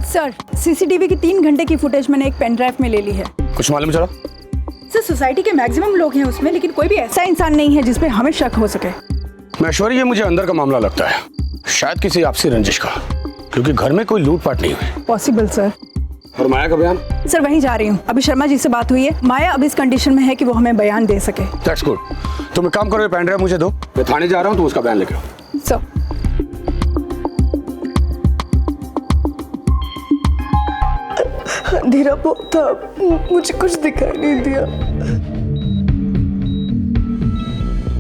सर, सीसीटीवी की 3 घंटे की फुटेज मैंने एक पेन ड्राइव में ले ली है। कुछ मालूम चला? सर, सोसाइटी के मैक्सिमम लोग हैं उसमें, लेकिन कोई भी ऐसा इंसान नहीं है जिस पे हमें शक हो सके। महेश्वरी, ये मुझे अंदर का मामला लगता है, शायद किसी आपसी रंजिश का, क्योंकि घर में कोई लूटपाट नहीं हुई। Possible sir. और माया का बयान? सर, वहीं जा रही हूँ, अभी शर्मा जी से बात हुई है। माया अब इस कंडीशन में है कि वो हमें बयान दे सके। That's good. तुम एक काम करो, ये पेन ड्राइव मुझे दो, मैं थाने जा रहा हूँ, तुम उसका बयान लेके आओ। सर, अंधेरा बहुत था, मुझे कुछ दिखाई नहीं दिया।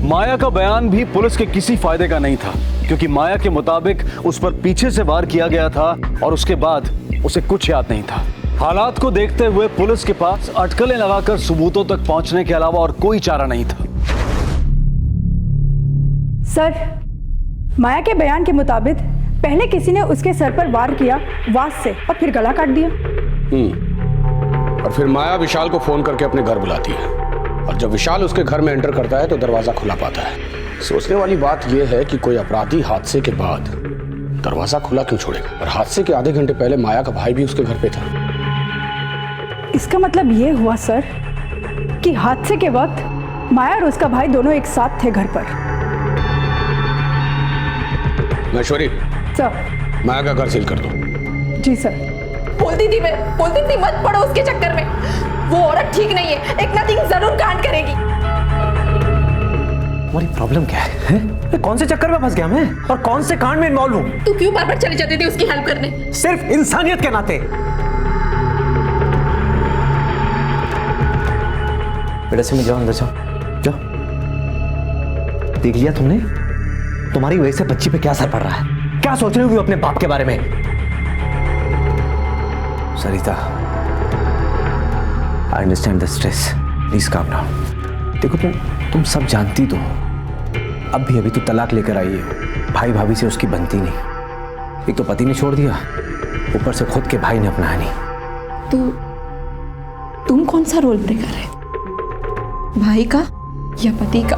माया का बयान भी पुलिस के किसी फायदे का नहीं था, क्योंकि माया के मुताबिक उस पर पीछे से वार किया गया था और उसके बाद उसे कुछ याद नहीं था। हालात को देखते हुए पुलिस के पास अटकलें लगाकर सबूतों तक पहुंचने के अलावा और कोई चारा नहीं था। सर, माया के बयान के मुताबिक पहले किसी ने उसके सर पर वार किया वास से और फिर गला काट दिया। और फिर माया विशाल को फोन करके अपने घर बुलाती है, और जब विशाल उसके घर में एंटर करता है तो दरवाजा खुला पाता है। सोचने वाली बात यह है कि कोई अपराधी हादसे के बाद दरवाजा खुला क्यों छोड़ेगा, और हादसे के आधे घंटे पहले माया का भाई भी उसके घर पे था। इसका मतलब ये हुआ सर कि हादसे के वक्त माया और उसका भाई दोनों एक साथ थे घर पर। महेश्वरी, सर, माया का घर सील कर दो। जी सर। बोलती थी मत पड़ो उसके चक्कर में, वो औरत ठीक नहीं है, एक ना दिन जरूर कांड करेगी। तुम्हारी प्रॉब्लम क्या है? कौन से चक्कर में फंस गया मैं, और कौन से कांड में इन्वॉल्व हूँ? तू क्यों बार-बार चले जाते थे उसकी हेल्प करने? सिर्फ इंसानियत के नाते। बेटा सिमी, जाओ अंदर, जाओ। देख लिया तुमने? तुम्हारी वजह से बच्ची पे क्या असर पड़ रहा है? क्या सोच रही हो अपने बाप के बारे में? Sarita, I understand the stress, please calm down. देखो तुम सब जानती तो हो, अभी तो तलाक लेकर आई है, भाई भाभी से उसकी बनती नहीं। एक तो पति ने छोड़ दिया, ऊपर से खुद के भाई ने अपनाया नहीं। तो तुम कौन सा रोल प्ले कर रहे, भाई का या पति का?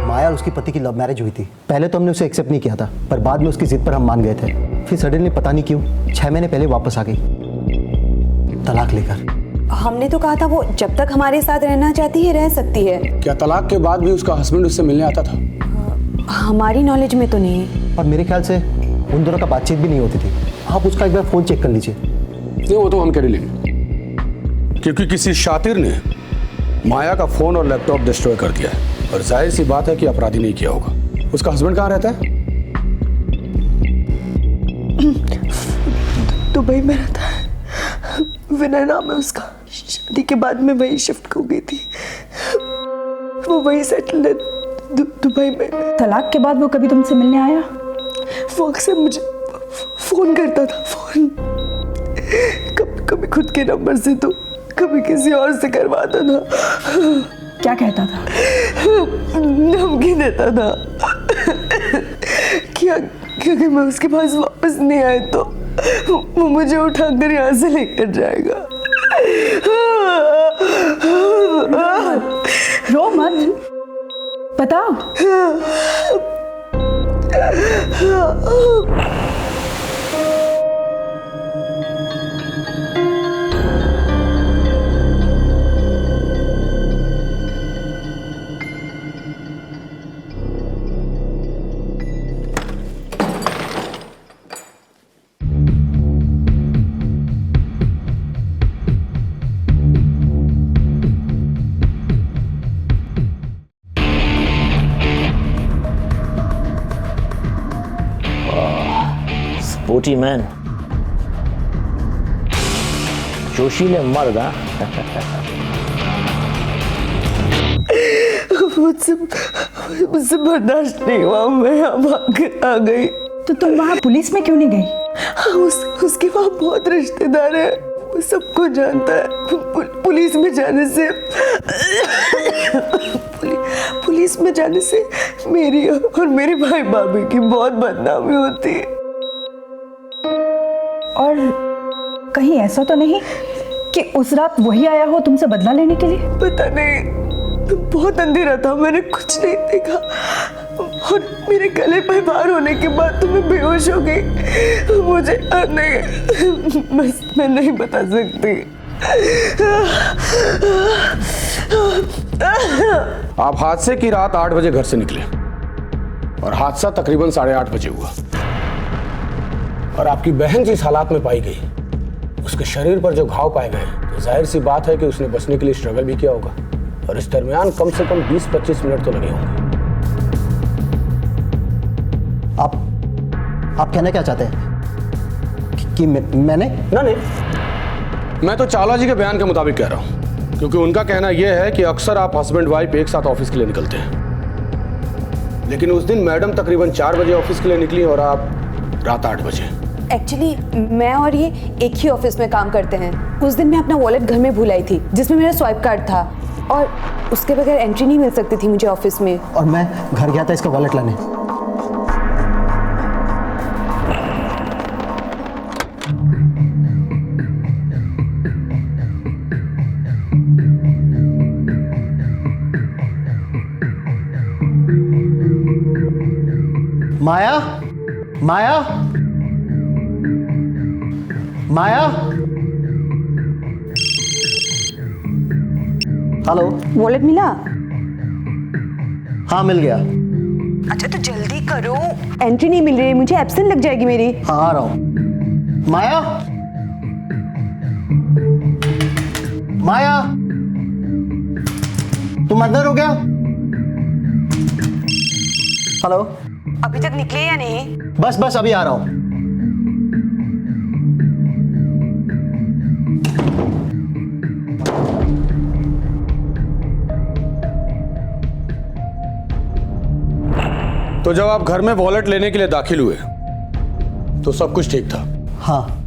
माया और उसकी पति की लव मैरिज हुई थी। पहले तो हमने उसे एक्सेप्ट नहीं किया था, पर बाद में उसकी जिद पर हम मान गए थे। फिर सडनली पता नहीं क्यों 6 महीने पहले वापस आ गई, तलाक लेकर। हमने तो कहा था वो जब तक हमारे साथ रहना चाहती है रह सकती है। क्या तलाक के बाद भी उसका हस्बैंड उससे मिलने आता था? हमारी नॉलेज में तो नहीं है। और मेरे ख्याल से उन दोनों का बातचीत भी नहीं होती थी। आप उसका एक बार फोन चेक कर लीजिए। नहीं, वो तो हम कर लेंगे, क्योंकि किसी शातिर ने माया का फोन और लैपटॉप डिस्ट्रॉय कर दिया है, और जाहिर सी बात है कि अपराधी नहीं किया होगा। उसका हस्बैंड कहाँ रहता है? दुबई में रहता है, विनय नाम है उसका। शादी के बाद में वही शिफ्ट हो गई थी, वो वही सेटल है दुबई में। तलाक के बाद वो कभी तुमसे मिलने आया? वो अक्सर मुझे फोन करता था, फोन कभी खुद के नंबर से तो कभी किसी और से करवाता था। क्या कहता था? धमकी देता था कि अगर मैं उसके पास वापस नहीं आए तो वो मुझे उठाकर यहाँ से लेकर जाएगा। रो मत, बताओ। स्पोर्टी मैन, जोशीले मर्द। मुझसे बर्दाश्त नहीं हुआ, मैं यहाँ भाग आ गई। तो तुम वहाँ पुलिस में क्यों नहीं गई? उसके वहाँ बहुत रिश्तेदार है, वो सबको जानता है। पुलिस में जाने से मेरी और मेरे भाई भाभी की बहुत बदनामी होती है। और कहीं ऐसा तो नहीं कि उस रात वही आया हो तुमसे बदला लेने के लिए? पता नहीं, बहुत अंधेरा था, मैंने कुछ नहीं देखा और मेरे गले पर वार होने के बाद तो मैं बेहोश हो गई। मुझे नहीं, बस मैं नहीं बता सकती। आप हादसे की रात 8 बजे घर से निकले और हादसा तकरीबन 8:30 बजे हुआ। और आपकी बहन जिस हालात में पाई गई, उसके शरीर पर जो घाव पाए गए, तो जाहिर सी बात है कि उसने बचने के लिए स्ट्रगल भी किया होगा। और इस दरमियान कम से कम 20-25 मिनट तो लगे होंगे। आप कहना क्या चाहते हैं कि मैंने? नहीं, मैं तो चावला जी के बयान के मुताबिक कह रहा हूं, क्योंकि उनका कहना यह है कि अक्सर आप हस्बैंड वाइफ एक साथ ऑफिस के लिए निकलते हैं, लेकिन उस दिन मैडम तकरीबन 4 बजे ऑफिस के लिए निकली और आप रात 8 बजे। एक्चुअली मैं और ये एक ही ऑफिस में काम करते हैं। उस दिन मैं अपना वॉलेट घर में भूल आई थी, जिसमें मेरा स्वाइप कार्ड था, और उसके बगैर एंट्री नहीं मिल सकती थी मुझे ऑफिस में। और मैं घर गया था इसका वॉलेट लाने। माया, माया, माया, हेलो। वॉलेट मिला? हाँ मिल गया। अच्छा तो जल्दी करो, एंट्री नहीं मिल रही है मुझे, एब्सेंट लग जाएगी मेरी। हाँ आ रहा हूं। माया, माया, तुम अंदर हो क्या? हेलो। अभी तक निकले या नहीं? बस अभी आ रहा हूं। तो जब आप घर में वॉलेट लेने के लिए दाखिल हुए तो सब कुछ ठीक था? हाँ,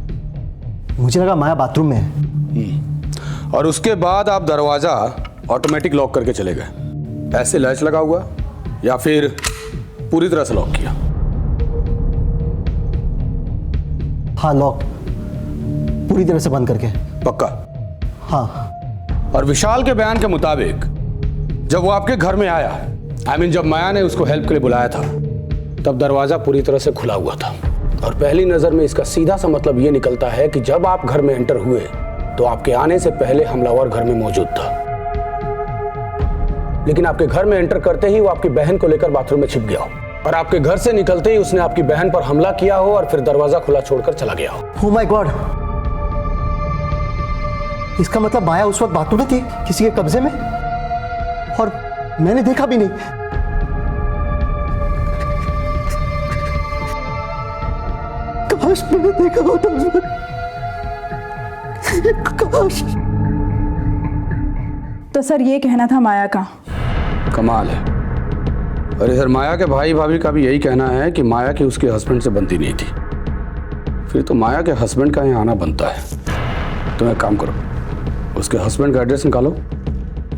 मुझे लगा माया बाथरूम में है। और उसके बाद आप दरवाजा ऑटोमेटिक लॉक करके चले गए, ऐसे लैच लगा हुआ या फिर पूरी तरह से लॉक किया? हाँ लॉक, पूरी तरह से बंद करके। पक्का? हाँ। और विशाल के बयान के मुताबिक जब वो आपके घर में आया, जब माया ने उसको हेल्प के लिए बुलाया था, तब दरवाजा पूरी तरह से खुला हुआ था। और पहली नजर में इसका सीधा सा मतलब ये निकलता है कि जब आप घर में एंटर हुए तो आपके आने से पहले हमलावर घर में मौजूद था, लेकिन आपके घर में एंटर करते ही वो आपकी बहन को लेकर बाथरूम में छिप गया हो, और आपके घर से निकलते ही उसने आपकी बहन पर हमला किया हो और फिर दरवाजा खुला छोड़कर चला गया हो। Oh my God! इसका मतलब माया उस वक्त बाथरूम में थी, किसी के कब्जे में, और मैंने देखा भी नहीं। काश मैंने देखा होता उसमें, काश। तो सर ये कहना था माया का। कमाल है। और इधर माया के भाई भाभी का भी यही कहना है कि माया की उसके हस्बैंड से बनती नहीं थी। फिर तो माया के हस्बैंड का यहाँ आना बनता है। तुम एक काम करो, उसके हस्बैंड का एड्रेस निकालो,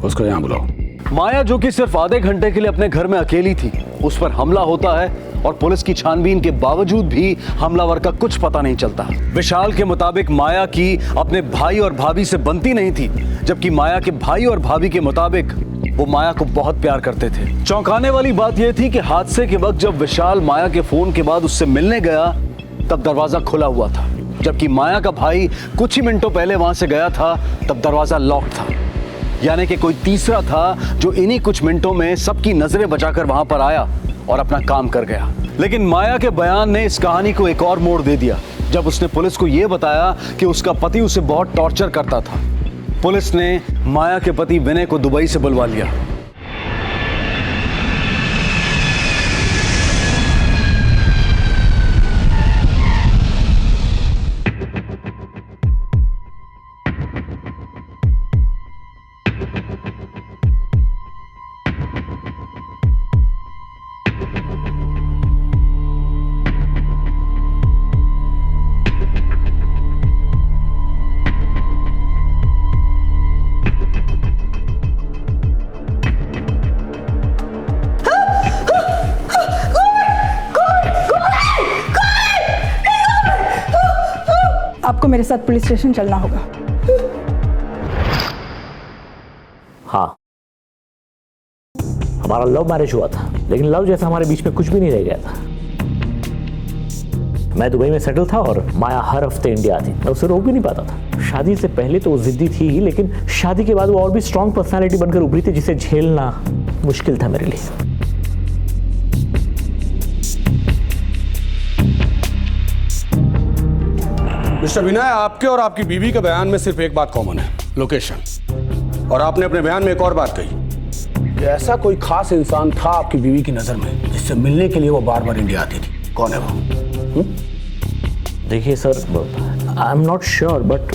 उसको यहाँ बुलाओ। माया जो कि सिर्फ आधे घंटे के लिए अपने घर में अकेली थी, उस पर हमला होता है और पुलिस की छानबीन के बावजूद भी हमलावर का कुछ पता नहीं चलता। विशाल के मुताबिक माया की अपने भाई और भाभी से बनती नहीं थी, जबकि माया के भाई और भाभी के मुताबिक वो माया को बहुत प्यार करते थे। चौंकाने वाली बात यह थी कि हादसे के वक्त जब विशाल माया के फोन के बाद उससे मिलने गया तब दरवाजा खुला हुआ था, जबकि माया का भाई कुछ ही मिनटों पहले वहां से गया था तब दरवाजा लॉक था। यानी कि कोई तीसरा था जो इन्हीं कुछ मिनटों में सबकी नजरें बचाकर वहां पर आया और अपना काम कर गया। लेकिन माया के बयान ने इस कहानी को एक और मोड़ दे दिया जब उसने पुलिस को यह बताया कि उसका पति उसे बहुत टॉर्चर करता था। पुलिस ने माया के पति विनय को दुबई से बुलवा लिया। आपको मेरे साथ पुलिस स्टेशन चलना होगा। हाँ, हमारा लव मैरिज हुआ था, लेकिन लव जैसा हमारे बीच में कुछ भी नहीं रह गया था। मैं दुबई में सेटल था और माया हर हफ्ते इंडिया आती। मैं उसे रोक भी नहीं पाता था। शादी से पहले तो वो जिद्दी थी, लेकिन शादी के बाद वो और भी स्ट्रॉन्ग पर्सनालिटी बनकर उभरी थी, जिसे झेलना मुश्किल था मेरे लिए। मिस्टर विनय, आपके और आपकी बीवी के बयान में सिर्फ एक बात कॉमन है, लोकेशन। और आपने अपने बयान में एक और बात कही कि ऐसा कोई खास इंसान था आपकी बीवी की नजर में जिससे मिलने के लिए वो बार बार इंडिया आती थी। कौन है वो? देखिए sir, I am not sure, but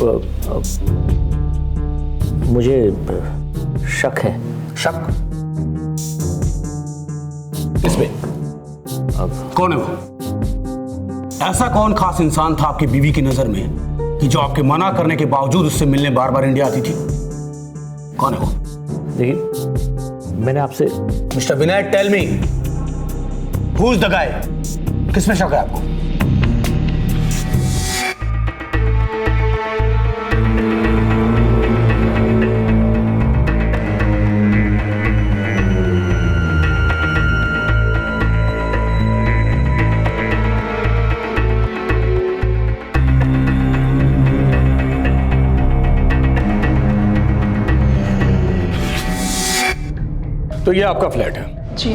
मुझे शक है। शक? किसमें? कौन है वो? ऐसा कौन खास इंसान था आपकी बीवी की नजर में कि जो आपके मना करने के बावजूद उससे मिलने बार बार इंडिया आती थी? कौन है वो? देखिए, मैंने आपसे mister Vinay, tell me, who is the guy? किसमें शक है आपको? तो ये आपका फ्लैट है जी,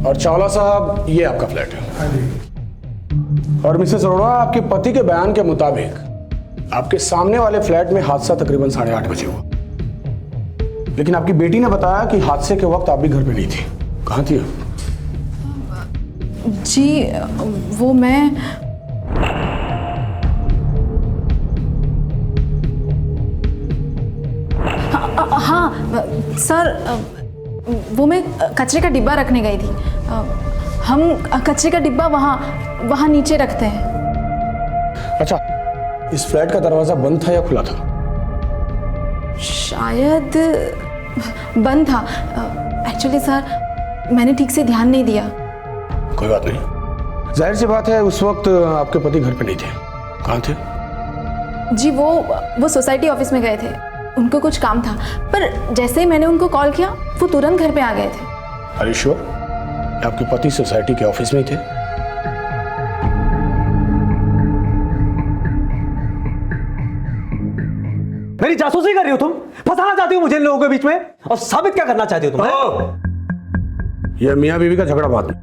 और चावला साहब ये आपका फ्लैट है। हाँ जी। और मिसेस अरोड़ा, आपके पति के बयान के मुताबिक आपके सामने वाले फ्लैट में हादसा तकरीबन 8:30 बजे हुआ, लेकिन आपकी बेटी ने बताया कि हादसे के वक्त आप भी घर पे नहीं थी। कहाँ थी आप? जी वो मैं हाँ सर, वो मैं कचरे का डिब्बा रखने गई थी। हम कचरे का डिब्बा वहाँ नीचे रखते हैं। अच्छा, इस फ्लैट का दरवाजा बंद था या खुला था? शायद बंद था। एक्चुअली सर, मैंने ठीक से ध्यान नहीं दिया। कोई बात नहीं, जाहिर सी बात है उस वक्त आपके पति घर पे नहीं थे। कहाँ थे? जी वो सोसाइटी ऑफिस में गए थे, उनको कुछ काम था, पर जैसे ही मैंने उनको कॉल किया वो तुरंत घर पे आ गए थे। Are you sure? आपके पति सोसाइटी के ऑफिस में ही थे? मेरी जासूसी कर रही हो तुम? फंसाना चाहती हो मुझे इन लोगों के बीच में? और साबित क्या करना चाहती हो तुम? यह मियां बीवी का झगड़ा बात नहीं।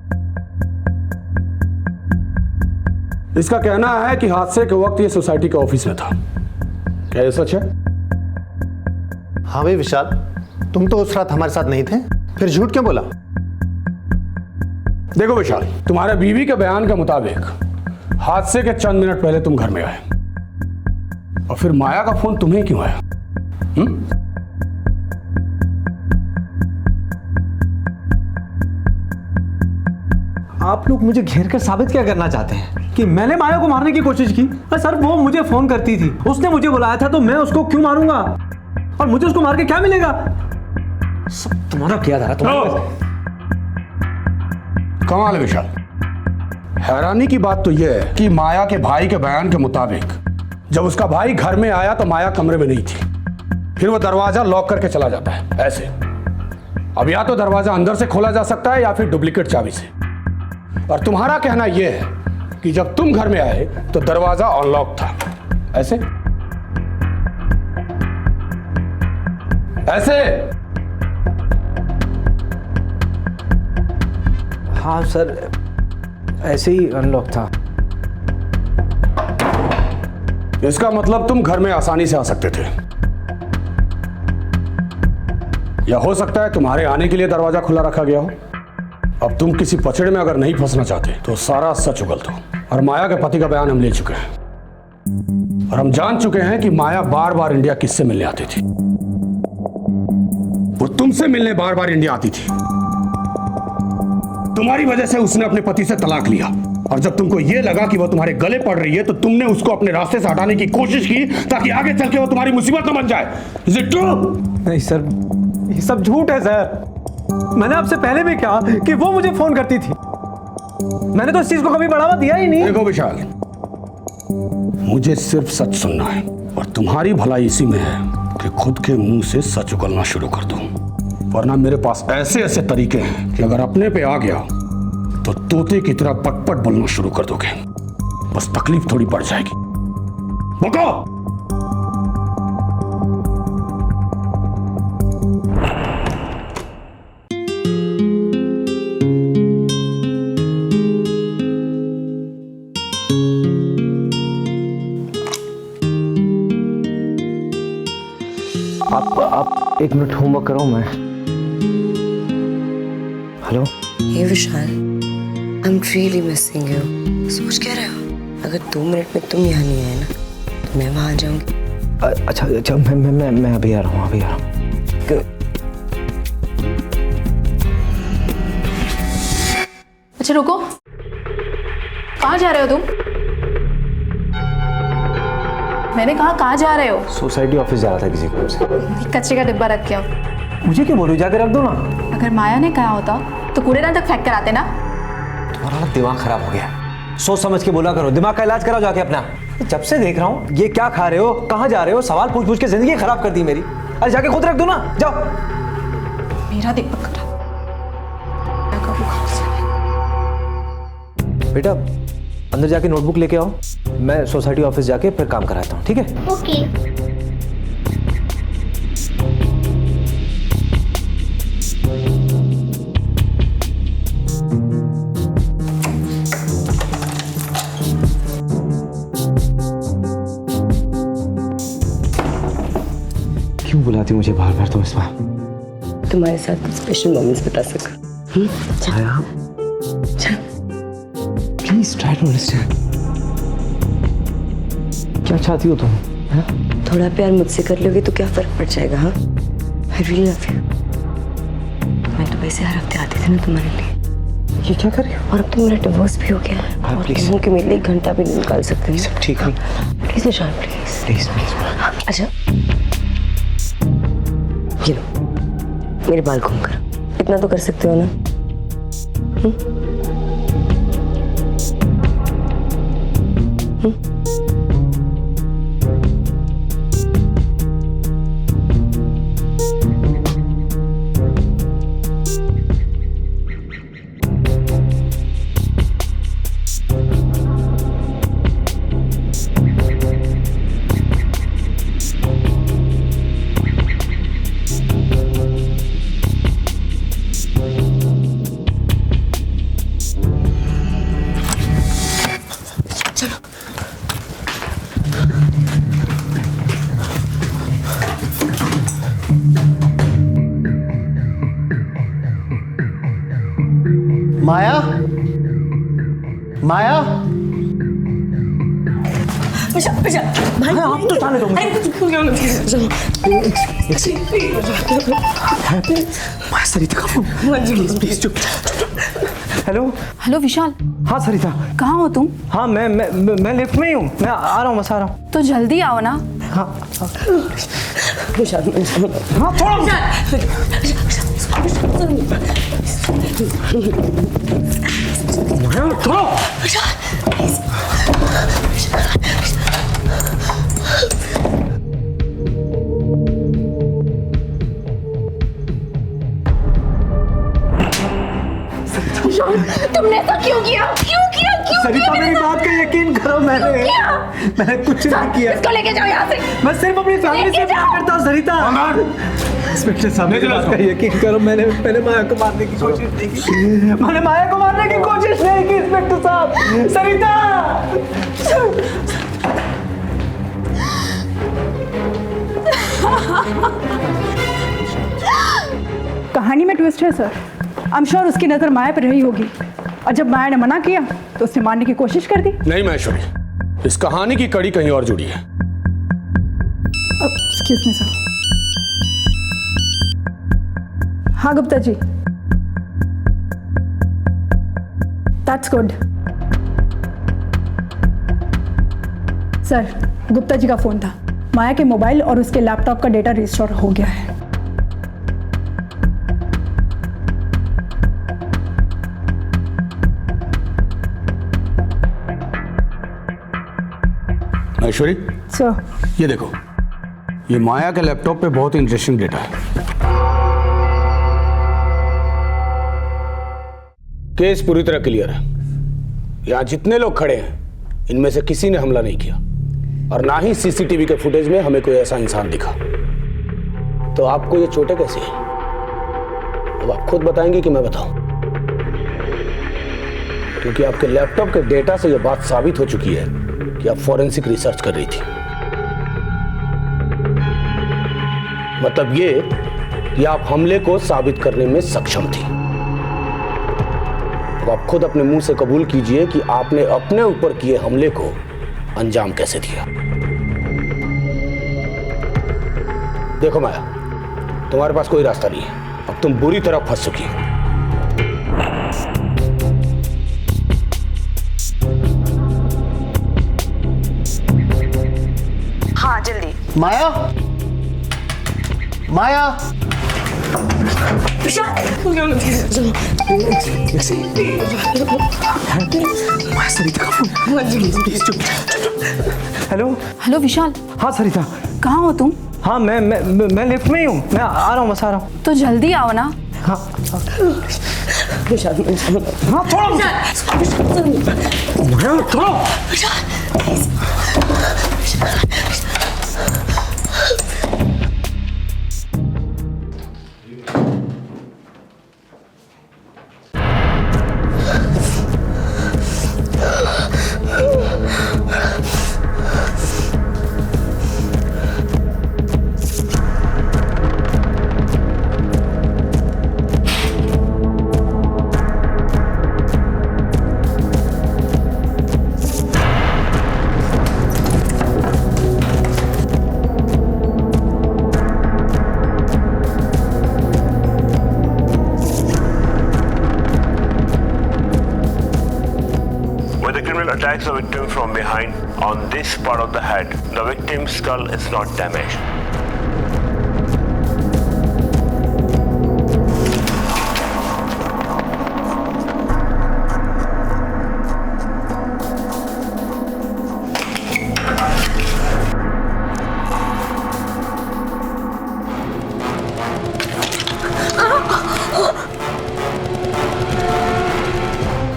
इसका कहना है कि हादसे के वक्त ये सोसाइटी के ऑफिस में था। क्या ये सच है? हाँ भाई विशाल, तुम तो उस रात हमारे साथ नहीं थे, फिर झूठ क्यों बोला? देखो विशाल, तुम्हारे बीवी के बयान के मुताबिक हादसे के चंद मिनट पहले तुम घर में आए, और फिर माया का फोन तुम्हें क्यों आया? आप लोग मुझे घेर कर साबित क्या करना चाहते हैं? कि मैंने माया को मारने की कोशिश की? सर वो मुझे फोन करती थी, उसने मुझे बुलाया था, तो मैं उसको क्यों मारूंगा? और मुझे उसको मार के क्या मिलेगा? सब तुम्हारा किया था। कमाल है विशाल। हैरानी की बात तो यह है कि माया के भाई के बयान के मुताबिक जब उसका भाई घर में आया तो माया कमरे में नहीं थी, फिर वो दरवाजा लॉक करके चला जाता है ऐसे। अब या तो दरवाजा अंदर से खोला जा सकता है या फिर डुप्लीकेट चाबी से। और तुम्हारा कहना यह है कि जब तुम घर में आए तो दरवाजा अनलॉक था ऐसे ऐसे। हाँ सर, ऐसे ही अनलॉक था। इसका मतलब तुम घर में आसानी से आ सकते थे, या हो सकता है तुम्हारे आने के लिए दरवाजा खुला रखा गया हो। अब तुम किसी पचड़े में अगर नहीं फंसना चाहते तो सारा सच उगल दो। और माया के पति का बयान हम ले चुके हैं और हम जान चुके हैं कि माया बार बार इंडिया किससे मिलने आती थी। वो तुमसे मिलने बार बार इंडिया आती थी। तुम्हारी वजह से उसने अपने पति से तलाक लिया, और जब तुमको यह लगा कि वो तुम्हारे गले पड़ रही है तो तुमने उसको अपने रास्ते से हटाने की कोशिश की ताकि आगे चल के वो तुम्हारी मुसीबत न बन जाए। Is it true? नहीं सर, ये सब झूठ है सर। मैंने आपसे पहले भी कहा कि वो मुझे फोन करती थी। मैंने तो इस चीज को कभी बढ़ावा दिया ही नहीं। देखो विशाल, मुझे सिर्फ सच सुनना है और तुम्हारी भलाई इसी में है कि खुद के मुंह से सच उगलना शुरू कर दो, वरना मेरे पास ऐसे ऐसे तरीके हैं कि अगर अपने पे आ गया तो तोते की तरह पटपट बोलना शुरू कर दोगे। बस तकलीफ थोड़ी बढ़ जाएगी। बको! आप एक मिनट होमवर्क करो। मैं hello. Hey Vishal, I am really missing you. सोच क्या रहे हो? अगर 2 मिनट में तुम यहाँ नहीं आए ना तो मैं वहां आ जाऊंगी। अच्छा अच्छा, मैं अभी आ रहा हूँ, अभी आ रहा हूँ। अच्छा रुको, कहाँ जा रहे हो तुम? मैंने कहा कहाँ जा रहे हो? सोसाइटी ऑफिस जा रहा था किसी काम से। कचरे का डिब्बा रख के आओ। मुझे क्यों बोलो, जाकर रख दो ना। अगर माया ने कहा होता तो कूड़ेदान तक फेंक कर आते ना। तुम्हारा दिमाग खराब हो गया, सोच समझ के बोला करो। दिमाग का इलाज कराओ जाके अपना। जब से देख रहा हूँ ये क्या खा रहे हो, कहाँ जा रहे हो, सवाल पूछ पूछ के जिंदगी खराब कर दी मेरी। अरे जाके खुद रख दो ना, जाओ। मेरा दिमाग खराब। बेटा अंदर जाके नोटबुक लेके आओ, मैं सोसाइटी ऑफिस जाके फिर काम कराता हूँ, ठीक है? ओके। क्यों बुलाती मुझे बार बार तुम इस बार? तुम्हारे साथ कुछ स्पेशल मोमेंट्स बता सका। Please try to understand. क्या चाहती हो तुम? है? थोड़ा प्यार मुझसे कर लोगे तो क्या फर्क पड़ जाएगा? हाँ, आई रियली लव यू। मैं तो वैसे हर हफ्ते आती थी ना तुम्हारे लिए। ये क्या कर रही हो? और अब तो मेरा डिवोर्स भी हो गया है। हाँ, और प्लीज। तुम के मेरे लिए 1 घंटा भी नहीं निकाल सकते हैं। सब ठीक है। प्लीज निशान, प्लीज प्लीज प्लीज। अच्छा ये लो, मेरे बाल घूम कर। इतना तो कर सकते हो ना? माया, माया, भाई आप तो जाने दो मुझे। सरिता का फोन। प्लीज चुप। हेलो हेलो विशाल। हाँ सरिता। कहाँ हो तुम? हाँ मैं लिफ्ट में ही हूँ, मैं आ रहा हूँ, बस आ रहा हूँ। तो जल्दी आओ ना। हाँ विशाल हाँ थोड़ा तुमने ऐसा क्यों किया? सरिता मेरी बात का यकीन करो, मैंने कुछ नहीं किया। इसको लेके जाओ यहाँ से। मैं सिर्फ अपनी फैमिली से प्यार करता हूँ सरिता। इंस्पेक्टर साहब मेरी बात का यकीन करो, मैंने माया को मारने की कोशिश नहीं की। मैंने माया को मारने की कोशिश नहीं की इंस्पेक्टर साहब। सरिता कहानी में ट्विस्ट है सर। आई एम श्योर उसकी नजर माया पर रही होगी और जब माया ने मना किया तो उसने मारने की कोशिश कर दी। नहीं महेश्वरी, इस कहानी की कड़ी कहीं और जुड़ी है। Excuse me sir. हाँ Gupta ji, that's good. Sir Gupta ji का फोन था, माया के मोबाइल और उसके लैपटॉप का डेटा रिस्टोर हो गया है। महेश्वरी सर, ये देखो, ये माया के लैपटॉप पे बहुत इंटरेस्टिंग डेटा है। केस पूरी तरह क्लियर है। यहाँ जितने लोग खड़े हैं इनमें से किसी ने हमला नहीं किया और ना ही सीसीटीवी के फुटेज में हमें कोई ऐसा इंसान दिखा। तो आपको ये चोटें कैसी हैं? अब आप खुद बताएंगे कि मैं बताऊं? क्योंकि आपके लैपटॉप के डेटा से यह बात साबित हो चुकी है कि आप फॉरेंसिक रिसर्च कर रही थी। मतलब ये कि आप हमले को साबित करने में सक्षम थी। तो आप खुद अपने मुंह से कबूल कीजिए कि आपने अपने ऊपर किए हमले को अंजाम कैसे दिया। देखो माया, तुम्हारे पास कोई रास्ता नहीं है, अब तुम बुरी तरह फंस चुकी हो। हाँ जल्दी। माया, माया, हेलो हेलो विशाल। हाँ सरिता। कहाँ हो तुम? हाँ मैं लिफ्ट में ही हूँ, मैं आ रहा हूँ, बस आ रहा हूँ। तो जल्दी आओ ना। हाँ विशाल हाँ थोड़ा attacks the victim from behind on this part of the head. The victim's skull is not damaged.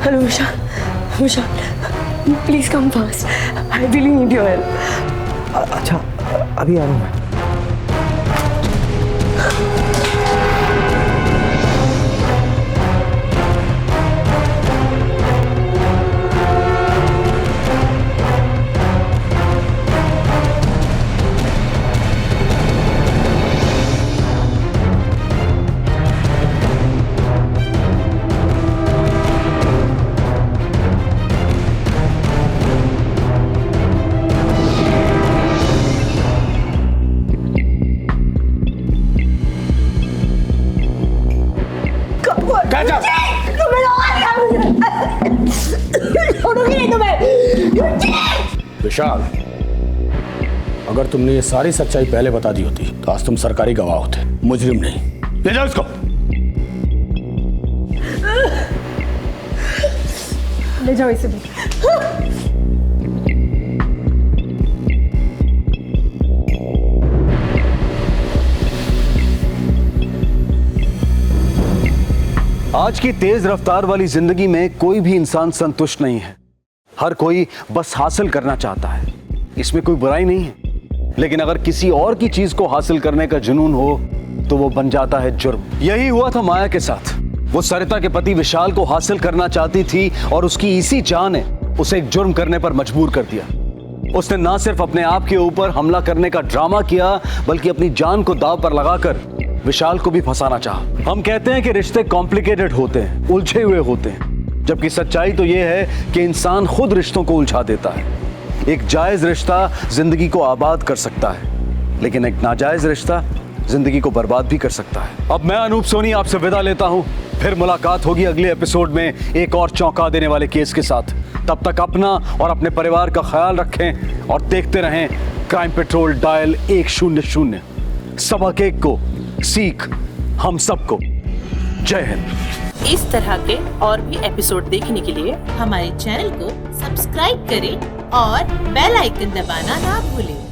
Hello, Vishal. Vishal, please come fast. I really need your help. अच्छा, अभी आ रहा हूँ मैं। छोड़ूंगी नहीं तुम्हें। विशाल, अगर तुमने ये सारी सच्चाई पहले बता दी होती तो आज तुम सरकारी गवाह होते, मुजरिम नहीं। ले जाओ इसको। ले जाओ इसे भी। आज की तेज रफ्तार वाली जिंदगी में कोई भी इंसान संतुष्ट नहीं है। हर कोई बस हासिल करना चाहता है, इसमें कोई बुराई नहीं है। लेकिन अगर किसी और की चीज को हासिल करने का जुनून हो तो वो बन जाता है जुर्म। यही हुआ था माया के साथ। वो सरिता के पति विशाल को हासिल करना चाहती थी और उसकी इसी चाह ने उसे एक जुर्म करने पर मजबूर कर दिया। उसने ना सिर्फ अपने आप के ऊपर हमला करने का ड्रामा किया बल्कि अपनी जान को दांव पर लगाकर विशाल को भी फंसाना चाहा। हम कहते हैं कि रिश्ते कॉम्प्लिकेटेड होते हैं, उलझे हुए होते हैं, जबकि सच्चाई तो यह है कि इंसान खुद रिश्तों को उलझा देता है। एक जायज रिश्ता जिंदगी को आबाद कर सकता है, लेकिन एक नाजायज रिश्ता जिंदगी को बर्बाद भी कर सकता है। अब मैं अनूप सोनी आपसे विदा लेता हूं। फिर मुलाकात होगी अगले एपिसोड में एक और चौंका देने वाले केस के साथ। तब तक अपना और अपने परिवार का ख्याल रखें और देखते रहें क्राइम पेट्रोल डायल 100। सबक एक को सीख हम सबको। जय हिंद। इस तरह के और भी एपिसोड देखने के लिए हमारे चैनल को सब्सक्राइब करें और बेल आइकन दबाना ना भूलें।